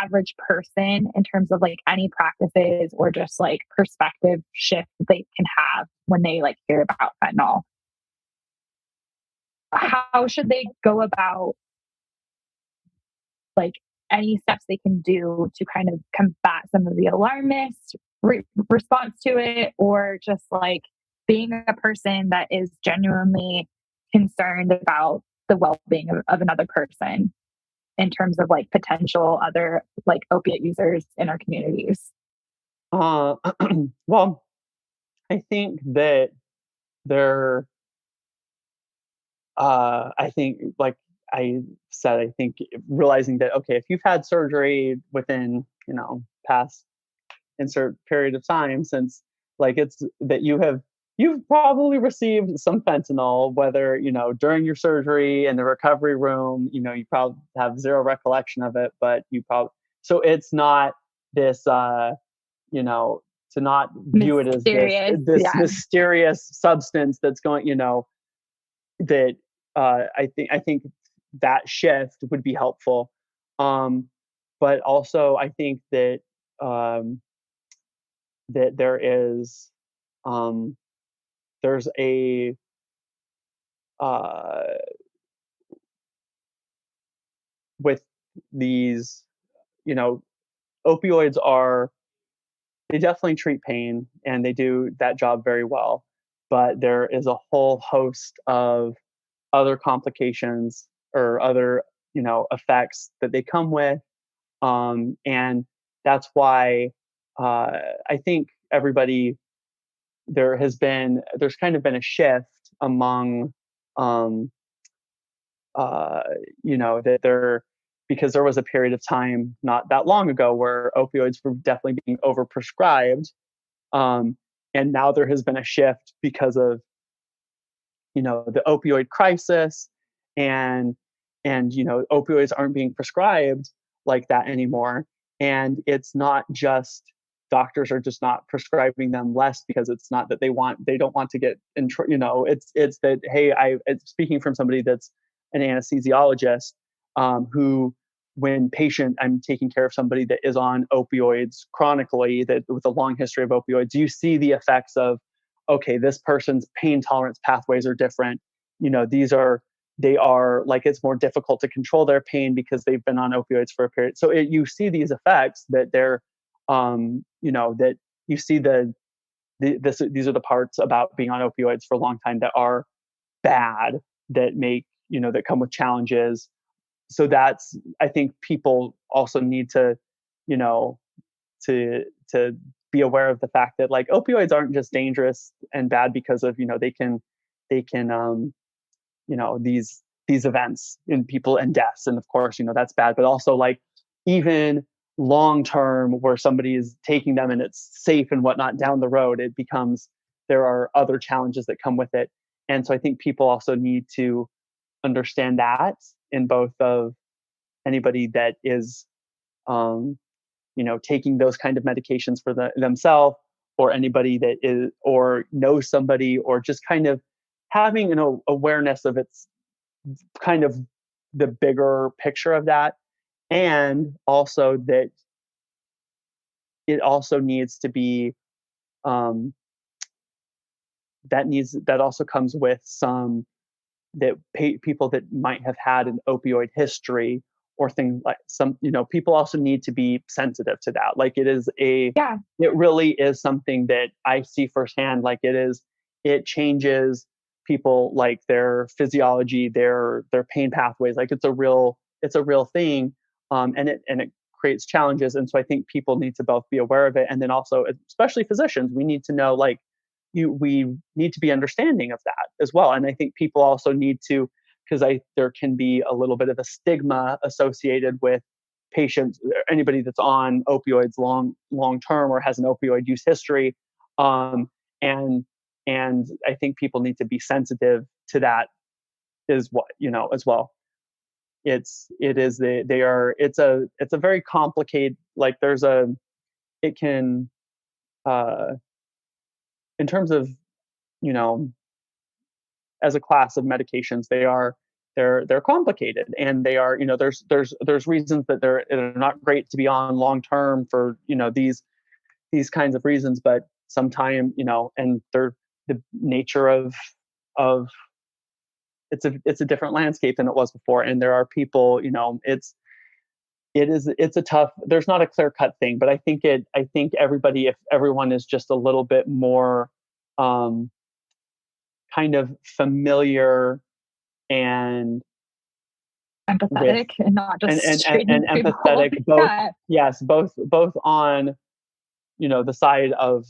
average person, in terms of any practices or just perspective shift they can have when they hear about fentanyl? How should they go about any steps they can do to kind of combat some of the alarmist response to it, or just being a person that is genuinely concerned about the well-being of another person in terms of potential other opiate users in our communities? Well, I think that I think, like I said, I think realizing that, okay, if you've had surgery within, past insert period of time, since it's that you've probably received some fentanyl, whether, during your surgery in the recovery room, you probably have zero recollection of it, but so it's not this, to not view it as this mysterious substance that's going, that I think that shift would be helpful. But also I think that that there's a with these, opioids they definitely treat pain and they do that job very well, but there is a whole host of other complications or other, effects that they come with. And that's why I think there's kind of been a shift among, that because there was a period of time not that long ago where opioids were definitely being overprescribed. And now there has been a shift because of, the opioid crisis and opioids aren't being prescribed like that anymore. And it's not just doctors are just not prescribing them less because it's not that they don't want to get in, it's that, hey, it's speaking from somebody that's an anesthesiologist, who when I'm taking care of somebody that is on opioids chronically, that with a long history of opioids, you see the effects of, okay, this person's pain tolerance pathways are different. They are like, it's more difficult to control their pain because they've been on opioids for a period. So you see these effects that they're, that you see these are the parts about being on opioids for a long time that are bad, that make, that come with challenges. So I think people also need to, to be aware of the fact that like opioids aren't just dangerous and bad because of, they can, these events in people and deaths. And of course, that's bad, but also like even long term where somebody is taking them and it's safe and whatnot down the road, there are other challenges that come with it. And so I think people also need to understand that in both of anybody that is, taking those kind of medications for themselves, or anybody that is, or knows somebody, or just kind of having an awareness of its kind of the bigger picture of that. And also that it also needs to be, that also comes with some that people that might have had an opioid history or things like people also need to be sensitive to that. Like it really is something that I see firsthand. Like it changes people, like their physiology, their pain pathways. Like it's a real thing. And it creates challenges. And so I think people need to both be aware of it. And then also, especially physicians, we need to know, like, we need to be understanding of that as well. And I think people also need to, because there can be a little bit of a stigma associated with patients, anybody that's on opioids long term or has an opioid use history. And I think people need to be sensitive to that as well. It's a very complicated, like it can, in terms of, as a class of medications, they're complicated, and they are, there's reasons that they're not great to be on long term for, these kinds of reasons, but sometimes, and they're the nature of it's a different landscape than it was before. And there are people, it's a tough, there's not a clear cut thing, but I think everybody, if everyone is just a little bit more, kind of familiar and empathetic and not just and empathetic, both on, the side of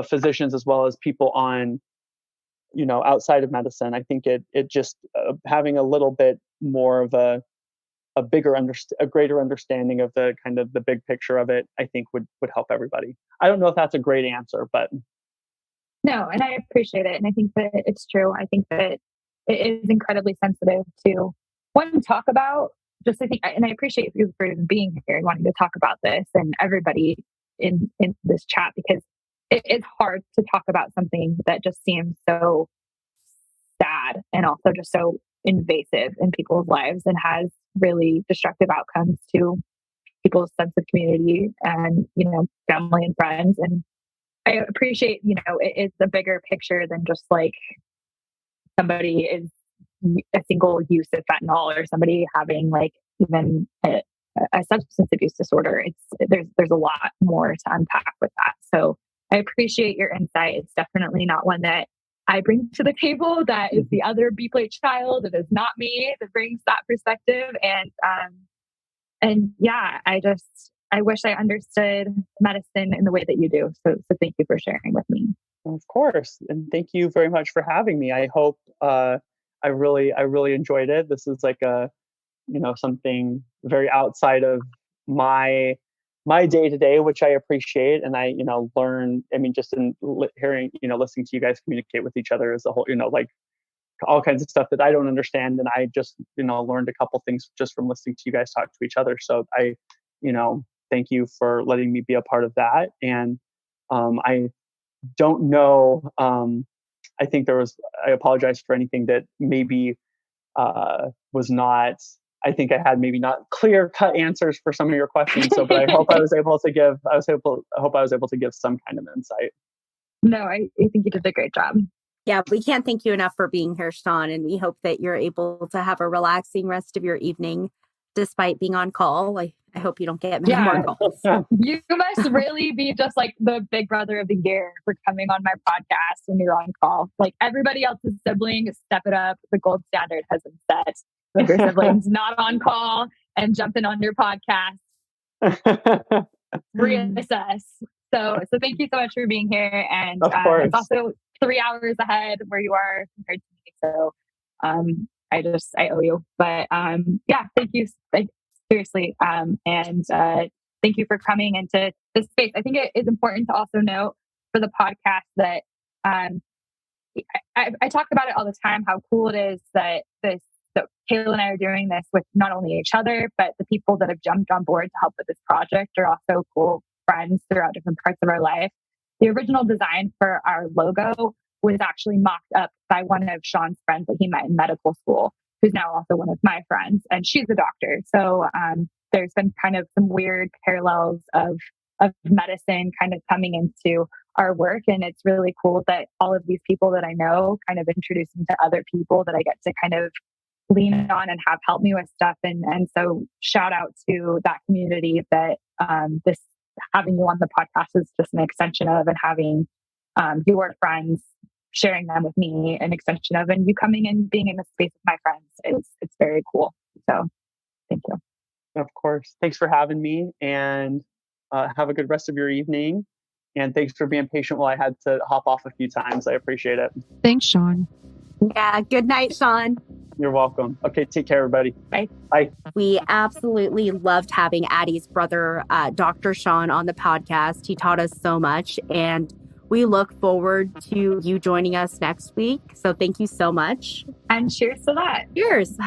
physicians as well as people on, outside of medicine. I think it just having a little bit more of a greater understanding of the kind of the big picture of it, I think would help everybody. I don't know if that's a great answer, but no, and I appreciate it. And I think that it's true. I think that it is incredibly sensitive to talk about, just I think, and I appreciate you for being here and wanting to talk about this, and everybody in this chat, because it's hard to talk about something that just seems so sad and also just so invasive in people's lives and has really destructive outcomes to people's sense of community and, family and friends. And I appreciate, it's a bigger picture than just like somebody is a single use of fentanyl or somebody having like even a substance abuse disorder. There's a lot more to unpack with that. So I appreciate your insight. It's definitely not one that I bring to the table. That is the other Beplate child. It is not me that brings that perspective. And yeah, I wish I understood medicine in the way that you do. So thank you for sharing with me. Of course. And thank you very much for having me. I hope, I really enjoyed it. This is like something very outside of my day to day, which I appreciate. And I, learn, just in hearing, listening to you guys communicate with each other as a whole, like all kinds of stuff that I don't understand. And I just, learned a couple things just from listening to you guys talk to each other. So I, thank you for letting me be a part of that. And I don't know. I think I apologize for anything that maybe was not, I think I had maybe not clear cut answers for some of your questions. So, but I hope I was able to give some kind of insight. No, I think you did a great job. Yeah, we can't thank you enough for being here, Sean. And we hope that you're able to have a relaxing rest of your evening, despite being on call. I hope you don't get many more calls. You must really be just like the big brother of the year for coming on my podcast when you're on call. Like everybody else's sibling, step it up. The gold standard has been set. If your sibling's not on call and jumping on your podcast, reassess. So thank you so much for being here. And it's also 3 hours ahead where you are compared to me. So I owe you. But yeah, thank you. Seriously. And thank you for coming into this space. I think it is important to also note for the podcast that I talk about it all the time, how cool it is that Kayla and I are doing this with not only each other, but the people that have jumped on board to help with this project are also cool friends throughout different parts of our life. The original design for our logo was actually mocked up by one of Sean's friends that he met in medical school, who's now also one of my friends, and she's a doctor. So there's been kind of some weird parallels of medicine kind of coming into our work. And it's really cool that all of these people that I know kind of introduce me to other people that I get to kind of lean on and have helped me with stuff. And so shout out to that community that this having you on the podcast is just an extension of, and having your friends sharing them with me an extension of, and you coming and being in the space with my friends. It's very cool. So thank you. Of course. Thanks for having me, and have a good rest of your evening. And thanks for being patient while I had to hop off a few times. I appreciate it. Thanks, Sean. Yeah. Good night, Sean. You're welcome. Okay. Take care, everybody. Bye. Bye. We absolutely loved having Addie's brother, Dr. Sean, on the podcast. He taught us so much, and we look forward to you joining us next week. So thank you so much. And cheers to that. Cheers.